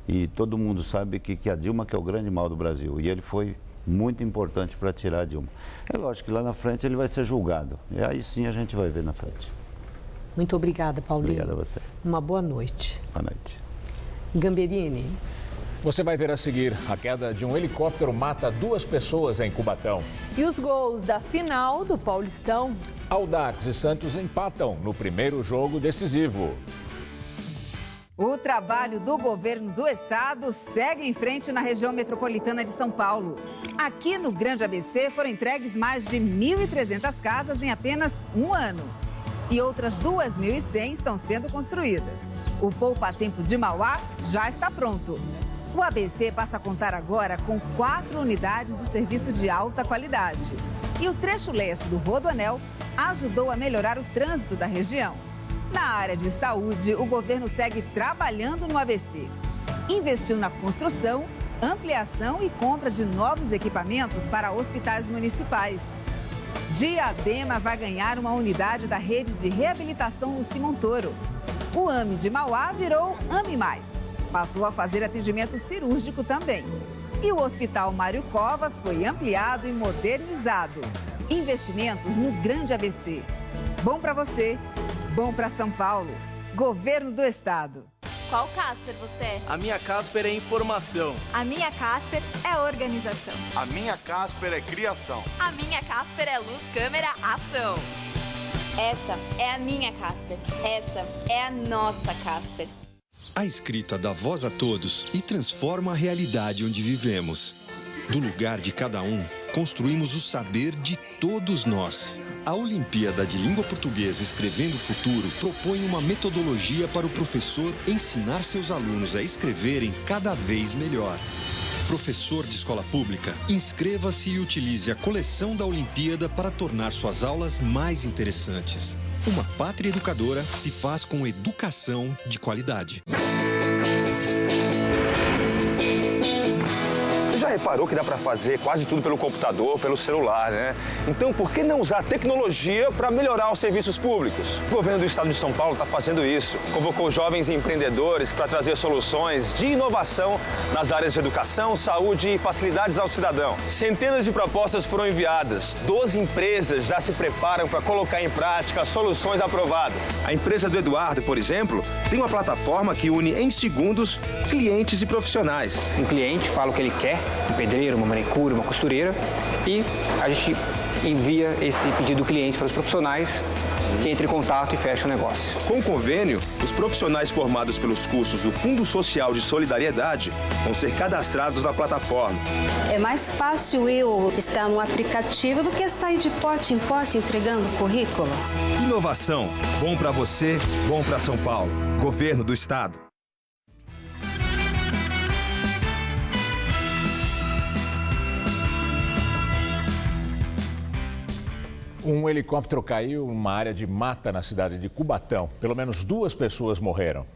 E todo mundo sabe que a Dilma que é o grande mal do Brasil. E ele foi muito importante para tirar a Dilma. É lógico que lá na frente ele vai ser julgado. E aí sim a gente vai ver na frente. Muito obrigada, Paulinho. Obrigado a você. Uma boa noite. Boa noite. Gamberini. Você vai ver a seguir: a queda de um helicóptero mata 2 pessoas em Cubatão. E os gols da final do Paulistão. Audax e Santos empatam no primeiro jogo decisivo. O trabalho do governo do estado segue em frente na região metropolitana de São Paulo. Aqui no Grande ABC foram entregues mais de 1.300 casas em apenas um ano. E outras 2.100 estão sendo construídas. O poupa-tempo de Mauá já está pronto. O ABC passa a contar agora com 4 unidades do serviço de alta qualidade. E o trecho leste do Rodoanel ajudou a melhorar o trânsito da região. Na área de saúde, o governo segue trabalhando no ABC. Investiu na construção, ampliação e compra de novos equipamentos para hospitais municipais. Diadema vai ganhar uma unidade da rede de reabilitação Luci Montoro. O AME de Mauá virou AME+. Passou a fazer atendimento cirúrgico também. E o Hospital Mário Covas foi ampliado e modernizado. Investimentos no Grande ABC. Bom para você. Bom para São Paulo. Governo do Estado. Qual Casper você é? A minha Casper é informação. A minha Casper é organização. A minha Casper é criação. A minha Casper é luz, câmera, ação. Essa é a minha Casper. Essa é a nossa Casper. A escrita dá voz a todos e transforma a realidade onde vivemos. Do lugar de cada um, construímos o saber de todos nós. A Olimpíada de Língua Portuguesa Escrevendo o Futuro propõe uma metodologia para o professor ensinar seus alunos a escreverem cada vez melhor. Professor de escola pública, inscreva-se e utilize a coleção da Olimpíada para tornar suas aulas mais interessantes. Uma pátria educadora se faz com educação de qualidade. Já reparou que dá para fazer quase tudo pelo computador, pelo celular, né? Então, por que não usar a tecnologia para melhorar os serviços públicos? O governo do estado de São Paulo está fazendo isso. Convocou jovens empreendedores para trazer soluções de inovação nas áreas de educação, saúde e facilidades ao cidadão. Centenas de propostas foram enviadas. 12 empresas já se preparam para colocar em prática as soluções aprovadas. A empresa do Eduardo, por exemplo, tem uma plataforma que une em segundos clientes e profissionais. Um cliente fala o que ele quer, um pedreiro, uma manicure, uma costureira, e a gente envia esse pedido do cliente para os profissionais que entram em contato e fecham o negócio. Com o convênio, os profissionais formados pelos cursos do Fundo Social de Solidariedade vão ser cadastrados na plataforma. É mais fácil eu estar no aplicativo do que sair de pote em pote entregando currículo. Inovação, bom para você, bom para São Paulo. Governo do Estado. Um helicóptero caiu numa área de mata na cidade de Cubatão. Pelo menos 2 pessoas morreram.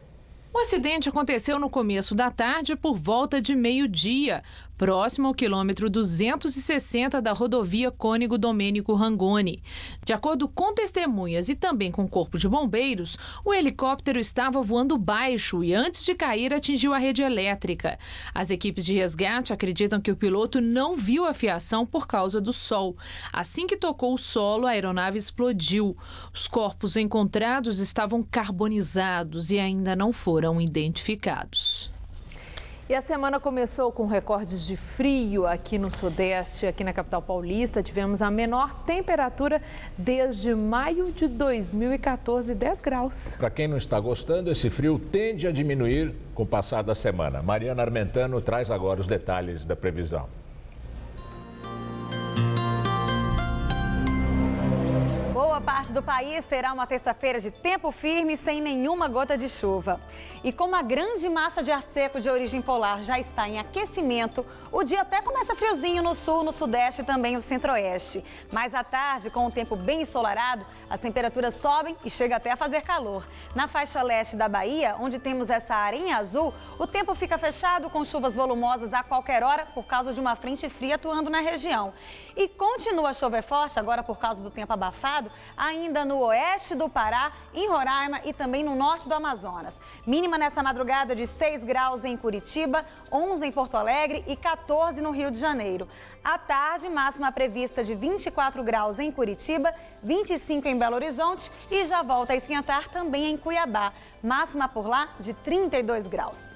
O acidente aconteceu no começo da tarde por volta de meio-dia, próximo ao quilômetro 260 da rodovia Cônego Domênico Rangoni. De acordo com testemunhas e também com o Corpo de Bombeiros, o helicóptero estava voando baixo e antes de cair atingiu a rede elétrica. As equipes de resgate acreditam que o piloto não viu a fiação por causa do sol. Assim que tocou o solo, a aeronave explodiu. Os corpos encontrados estavam carbonizados e ainda não foram identificados. E a semana começou com recordes de frio aqui no Sudeste, aqui na capital paulista. Tivemos a menor temperatura desde maio de 2014, 10 graus. Para quem não está gostando, esse frio tende a diminuir com o passar da semana. Mariana Armentano traz agora os detalhes da previsão. Boa parte do país terá uma terça-feira de tempo firme sem nenhuma gota de chuva. E como a grande massa de ar seco de origem polar já está em aquecimento, o dia até começa friozinho no sul, no sudeste e também no centro-oeste. Mas à tarde, com o tempo bem ensolarado, as temperaturas sobem e chega até a fazer calor. Na faixa leste da Bahia, onde temos essa areia azul, o tempo fica fechado com chuvas volumosas a qualquer hora por causa de uma frente fria atuando na região. E continua a chover forte, agora por causa do tempo abafado, ainda no oeste do Pará, em Roraima e também no norte do Amazonas. Mínima nessa madrugada de 6 graus em Curitiba, 11 em Porto Alegre e 14 no Rio de Janeiro. À tarde, máxima prevista de 24 graus em Curitiba, 25 em Belo Horizonte e já volta a esquentar também em Cuiabá. Máxima por lá de 32 graus.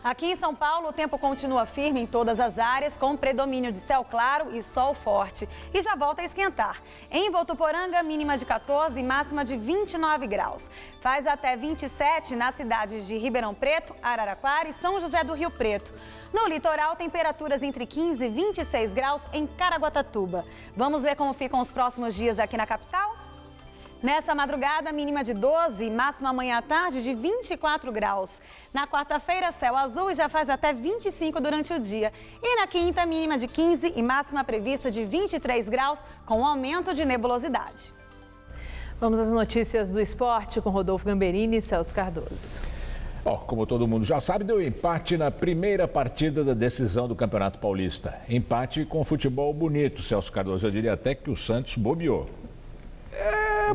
Aqui em São Paulo, o tempo continua firme em todas as áreas, com predomínio de céu claro e sol forte. E já volta a esquentar. Em Votuporanga, mínima de 14 e máxima de 29 graus. Faz até 27 nas cidades de Ribeirão Preto, Araraquara e São José do Rio Preto. No litoral, temperaturas entre 15 e 26 graus em Caraguatatuba. Vamos ver como ficam os próximos dias aqui na capital? Nessa madrugada, mínima de 12 e máxima amanhã à tarde de 24 graus. Na quarta-feira, céu azul e já faz até 25 durante o dia. E na quinta, mínima de 15 e máxima prevista de 23 graus, com aumento de nebulosidade. Vamos às notícias do esporte com Rodolfo Gamberini e Celso Cardoso. Como todo mundo já sabe, deu empate na primeira partida da decisão do Campeonato Paulista. Empate com futebol bonito, Celso Cardoso. Eu diria até que o Santos bobeou.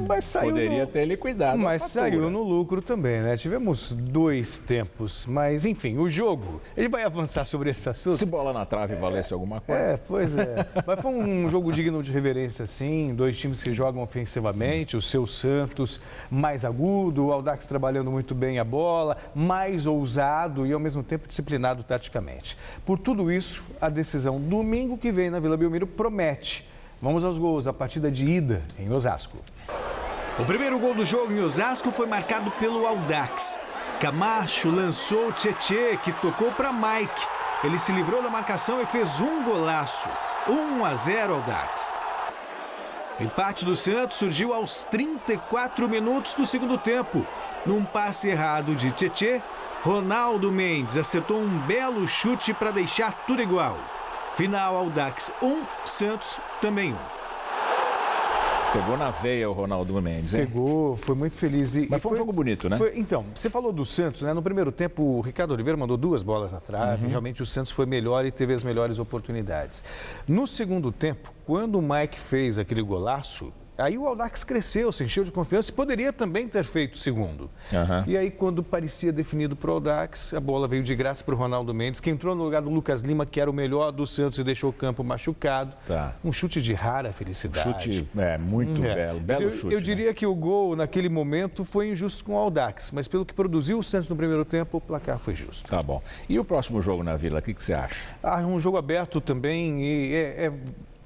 Mas saiu Poderia ter liquidado. Mas saiu no lucro também, né? Tivemos 2 tempos, mas enfim, o jogo, ele vai avançar sobre esse assunto. Se bola na trave valesse alguma coisa. Pois é. Mas foi um jogo digno de reverência, sim. 2 times que jogam ofensivamente, o seu Santos mais agudo, o Audax trabalhando muito bem a bola, mais ousado e ao mesmo tempo disciplinado taticamente. Por tudo isso, a decisão domingo que vem na Vila Belmiro promete. Vamos aos gols, a partida de ida em Osasco. O primeiro gol do jogo em Osasco foi marcado pelo Audax. Camacho lançou o Tietê, que tocou para Mike. Ele se livrou da marcação e fez um golaço. 1-0 Audax. O empate do Santos surgiu aos 34 minutos do segundo tempo. Num passe errado de Tietê, Ronaldo Mendes acertou um belo chute para deixar tudo igual. Final, Audax 1, Santos também 1. Pegou na veia o Ronaldo Mendes, hein? Pegou, foi muito feliz. Mas foi um jogo bonito, né? Então, você falou do Santos, né? No primeiro tempo, o Ricardo Oliveira mandou 2 bolas na trave. Realmente, o Santos foi melhor e teve as melhores oportunidades. No segundo tempo, quando o Mike fez aquele golaço, aí o Audax cresceu, se encheu de confiança e poderia também ter feito o segundo. E aí, quando parecia definido para o Audax, a bola veio de graça para o Ronaldo Mendes, que entrou no lugar do Lucas Lima, que era o melhor do Santos e deixou o campo machucado. Um chute de rara felicidade. Chute muito belo chute. Eu diria que o gol, naquele momento, foi injusto com o Audax, mas pelo que produziu o Santos no primeiro tempo, o placar foi justo. Tá bom. E o próximo jogo na Vila, o que você acha? Um jogo aberto também, e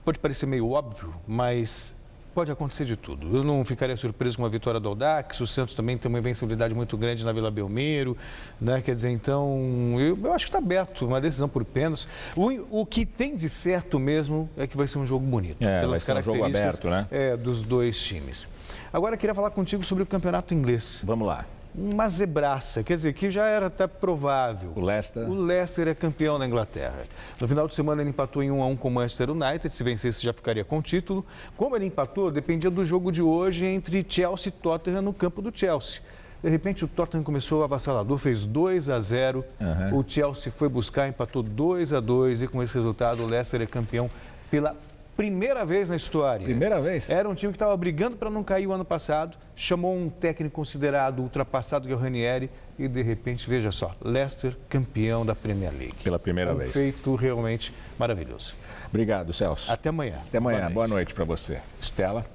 pode parecer meio óbvio, mas pode acontecer de tudo. Eu não ficaria surpreso com a vitória do Audax. O Santos também tem uma invencibilidade muito grande na Vila Belmiro, né? Quer dizer, então, eu acho que está aberto, uma decisão por pênaltis. O que tem de certo mesmo é que vai ser um jogo bonito. Pelas características, um jogo aberto, né? Dos 2 times. Agora, eu queria falar contigo sobre o campeonato inglês. Vamos lá. Uma zebraça, quer dizer, que já era até provável. O Leicester é campeão da Inglaterra. No final de semana ele empatou em 1-1 com o Manchester United, se vencesse já ficaria com o título. Como ele empatou, dependia do jogo de hoje entre Chelsea e Tottenham no campo do Chelsea. De repente o Tottenham começou avassalador, fez 2-0, o Chelsea foi buscar, empatou 2-2 e com esse resultado o Leicester é campeão pela primeira vez na história. Primeira vez? Era um time que estava brigando para não cair o ano passado, chamou um técnico considerado ultrapassado, que é o Ranieri, e de repente, veja só, Leicester campeão da Premier League. Pela primeira vez. Um feito realmente maravilhoso. Obrigado, Celso. Até amanhã. Até amanhã. Boa noite para você. Estela.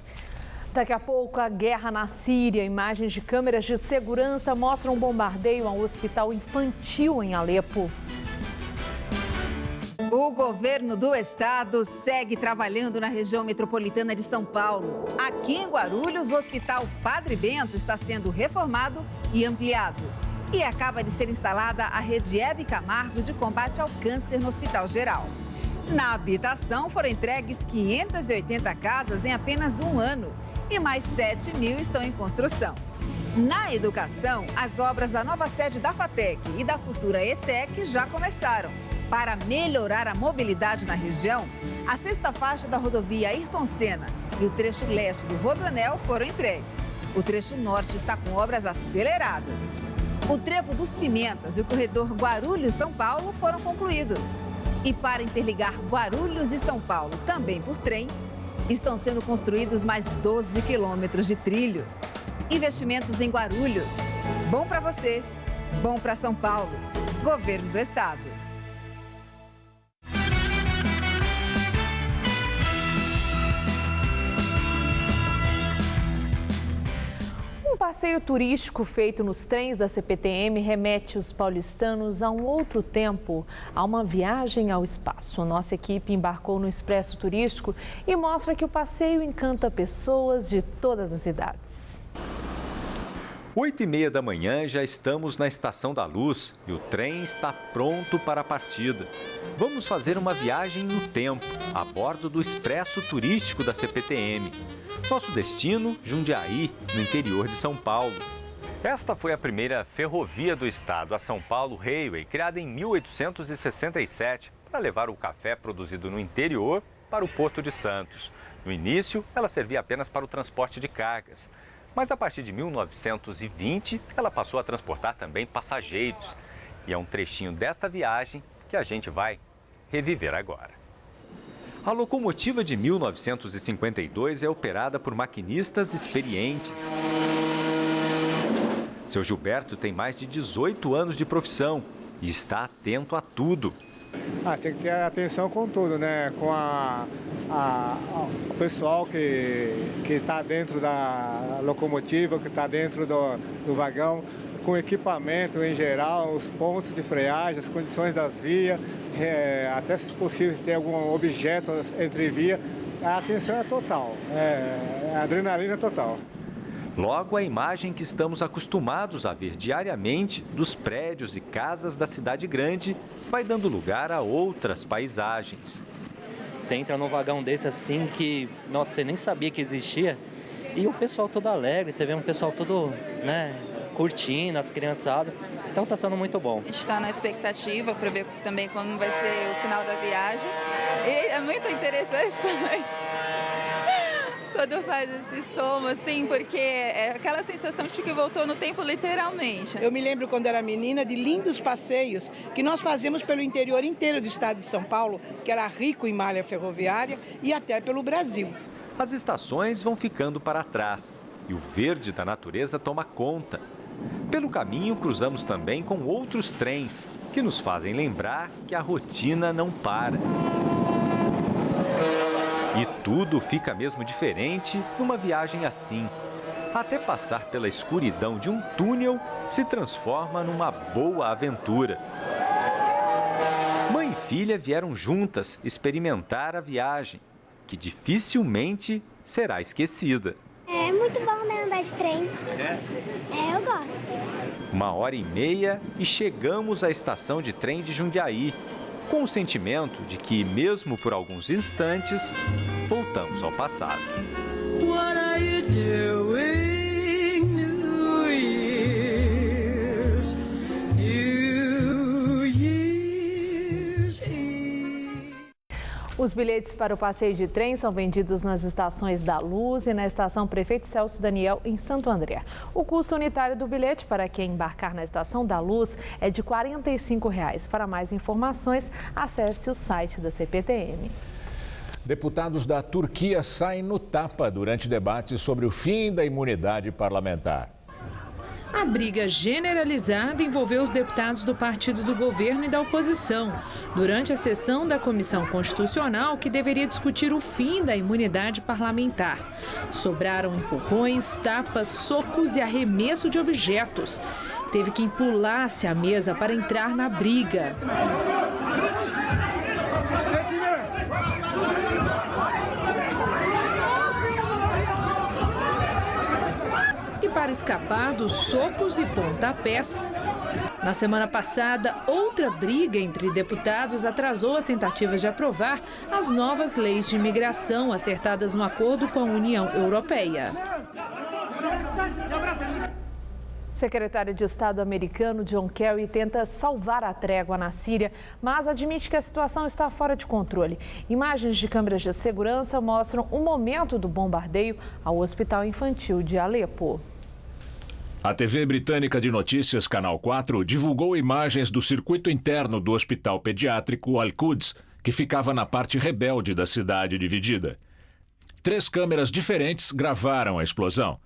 Daqui a pouco, a guerra na Síria. Imagens de câmeras de segurança mostram um bombardeio a um hospital infantil em Alepo. O governo do estado segue trabalhando na região metropolitana de São Paulo. Aqui em Guarulhos, o Hospital Padre Bento está sendo reformado e ampliado. E acaba de ser instalada a rede Hebe Camargo de combate ao câncer no Hospital Geral. Na habitação foram entregues 580 casas em apenas um ano e mais 7 mil estão em construção. Na educação, as obras da nova sede da FATEC e da futura ETEC já começaram. Para melhorar a mobilidade na região, a sexta faixa da rodovia Ayrton Senna e o trecho leste do Rodoanel foram entregues. O trecho norte está com obras aceleradas. O trevo dos Pimentas e o corredor Guarulhos-São Paulo foram concluídos. E para interligar Guarulhos e São Paulo também por trem, estão sendo construídos mais 12 quilômetros de trilhos. Investimentos em Guarulhos. Bom para você, bom para São Paulo. Governo do Estado. Um passeio turístico feito nos trens da CPTM remete os paulistanos a um outro tempo, a uma viagem ao espaço. Nossa equipe embarcou no Expresso Turístico e mostra que o passeio encanta pessoas de todas as idades. 8h30 da manhã, já estamos na Estação da Luz e o trem está pronto para a partida. Vamos fazer uma viagem no tempo, a bordo do Expresso Turístico da CPTM. Nosso destino, Jundiaí, no interior de São Paulo. Esta foi a primeira ferrovia do estado, a São Paulo Railway, criada em 1867 para levar o café produzido no interior para o Porto de Santos. No início, ela servia apenas para o transporte de cargas. Mas a partir de 1920, ela passou a transportar também passageiros. E é um trechinho desta viagem que a gente vai reviver agora. A locomotiva de 1952 é operada por maquinistas experientes. Seu Gilberto tem mais de 18 anos de profissão e está atento a tudo. Tem que ter atenção com tudo, né? Com o pessoal que está dentro da locomotiva, que está dentro do vagão, com equipamento em geral, os pontos de freagem, as condições das vias, até se possível ter algum objeto entre vias. A atenção é total, a adrenalina total. Logo, a imagem que estamos acostumados a ver diariamente dos prédios e casas da cidade grande vai dando lugar a outras paisagens. Você entra num vagão desse assim que, nossa, você nem sabia que existia. E o pessoal todo alegre, você vê um pessoal todo, curtindo, as criançadas. Então tá sendo muito bom. A gente está na expectativa para ver também como vai ser o final da viagem. E é muito interessante também. Quando faz esse som, assim, porque é aquela sensação de que voltou no tempo literalmente. Eu me lembro quando era menina de lindos passeios que nós fazíamos pelo interior inteiro do estado de São Paulo, que era rico em malha ferroviária, e até pelo Brasil. As estações vão ficando para trás e o verde da natureza toma conta. Pelo caminho, cruzamos também com outros trens que nos fazem lembrar que a rotina não para. E tudo fica mesmo diferente numa viagem assim. Até passar pela escuridão de um túnel se transforma numa boa aventura. Mãe e filha vieram juntas experimentar a viagem, que dificilmente será esquecida. É muito bom, né, andar de trem. Eu gosto. 1h30 e chegamos à estação de trem de Jundiaí, com o sentimento de que, mesmo por alguns instantes, voltamos ao passado. What are you doing, New Year's Eve? Os bilhetes para o passeio de trem são vendidos nas estações da Luz e na estação Prefeito Celso Daniel, em Santo André. O custo unitário do bilhete para quem embarcar na estação da Luz é de R$ 45. Para mais informações, acesse o site da CPTM. Deputados da Turquia saem no tapa durante debates sobre o fim da imunidade parlamentar. A briga generalizada envolveu os deputados do partido do governo e da oposição, durante a sessão da Comissão Constitucional que deveria discutir o fim da imunidade parlamentar. Sobraram empurrões, tapas, socos e arremesso de objetos. Teve quem pulasse a mesa para entrar na briga. para escapar dos socos e pontapés. Na semana passada, outra briga entre deputados atrasou as tentativas de aprovar as novas leis de imigração acertadas no acordo com a União Europeia. O secretário de Estado americano John Kerry tenta salvar a trégua na Síria, mas admite que a situação está fora de controle. Imagens de câmeras de segurança mostram o momento do bombardeio ao hospital infantil de Alepo. A TV britânica de notícias Canal 4 divulgou imagens do circuito interno do hospital pediátrico Al-Quds, que ficava na parte rebelde da cidade dividida. 3 câmeras diferentes gravaram a explosão.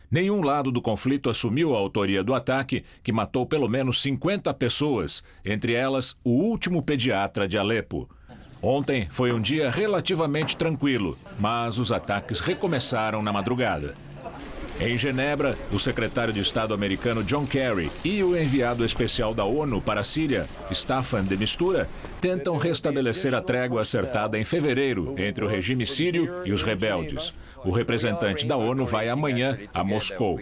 Nenhum lado do conflito assumiu a autoria do ataque, que matou pelo menos 50 pessoas, entre elas o último pediatra de Alepo. Ontem foi um dia relativamente tranquilo, mas os ataques recomeçaram na madrugada. Em Genebra, o secretário de Estado americano John Kerry e o enviado especial da ONU para a Síria, Staffan de Mistura, tentam restabelecer a trégua acertada em fevereiro entre o regime sírio e os rebeldes. O representante da ONU vai amanhã a Moscou.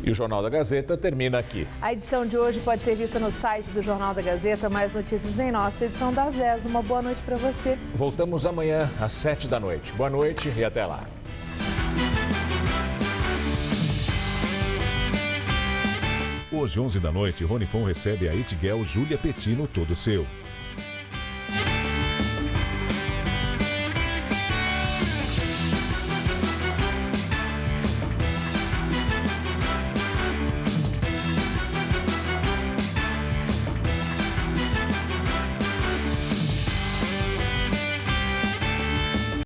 E o Jornal da Gazeta termina aqui. A edição de hoje pode ser vista no site do Jornal da Gazeta. Mais notícias em nossa edição das 10. Uma boa noite para você. Voltamos amanhã às 7 da noite. Boa noite e até lá. Hoje, 11 da noite, Rony Fon recebe a Itgel Júlia Petino Todo Seu.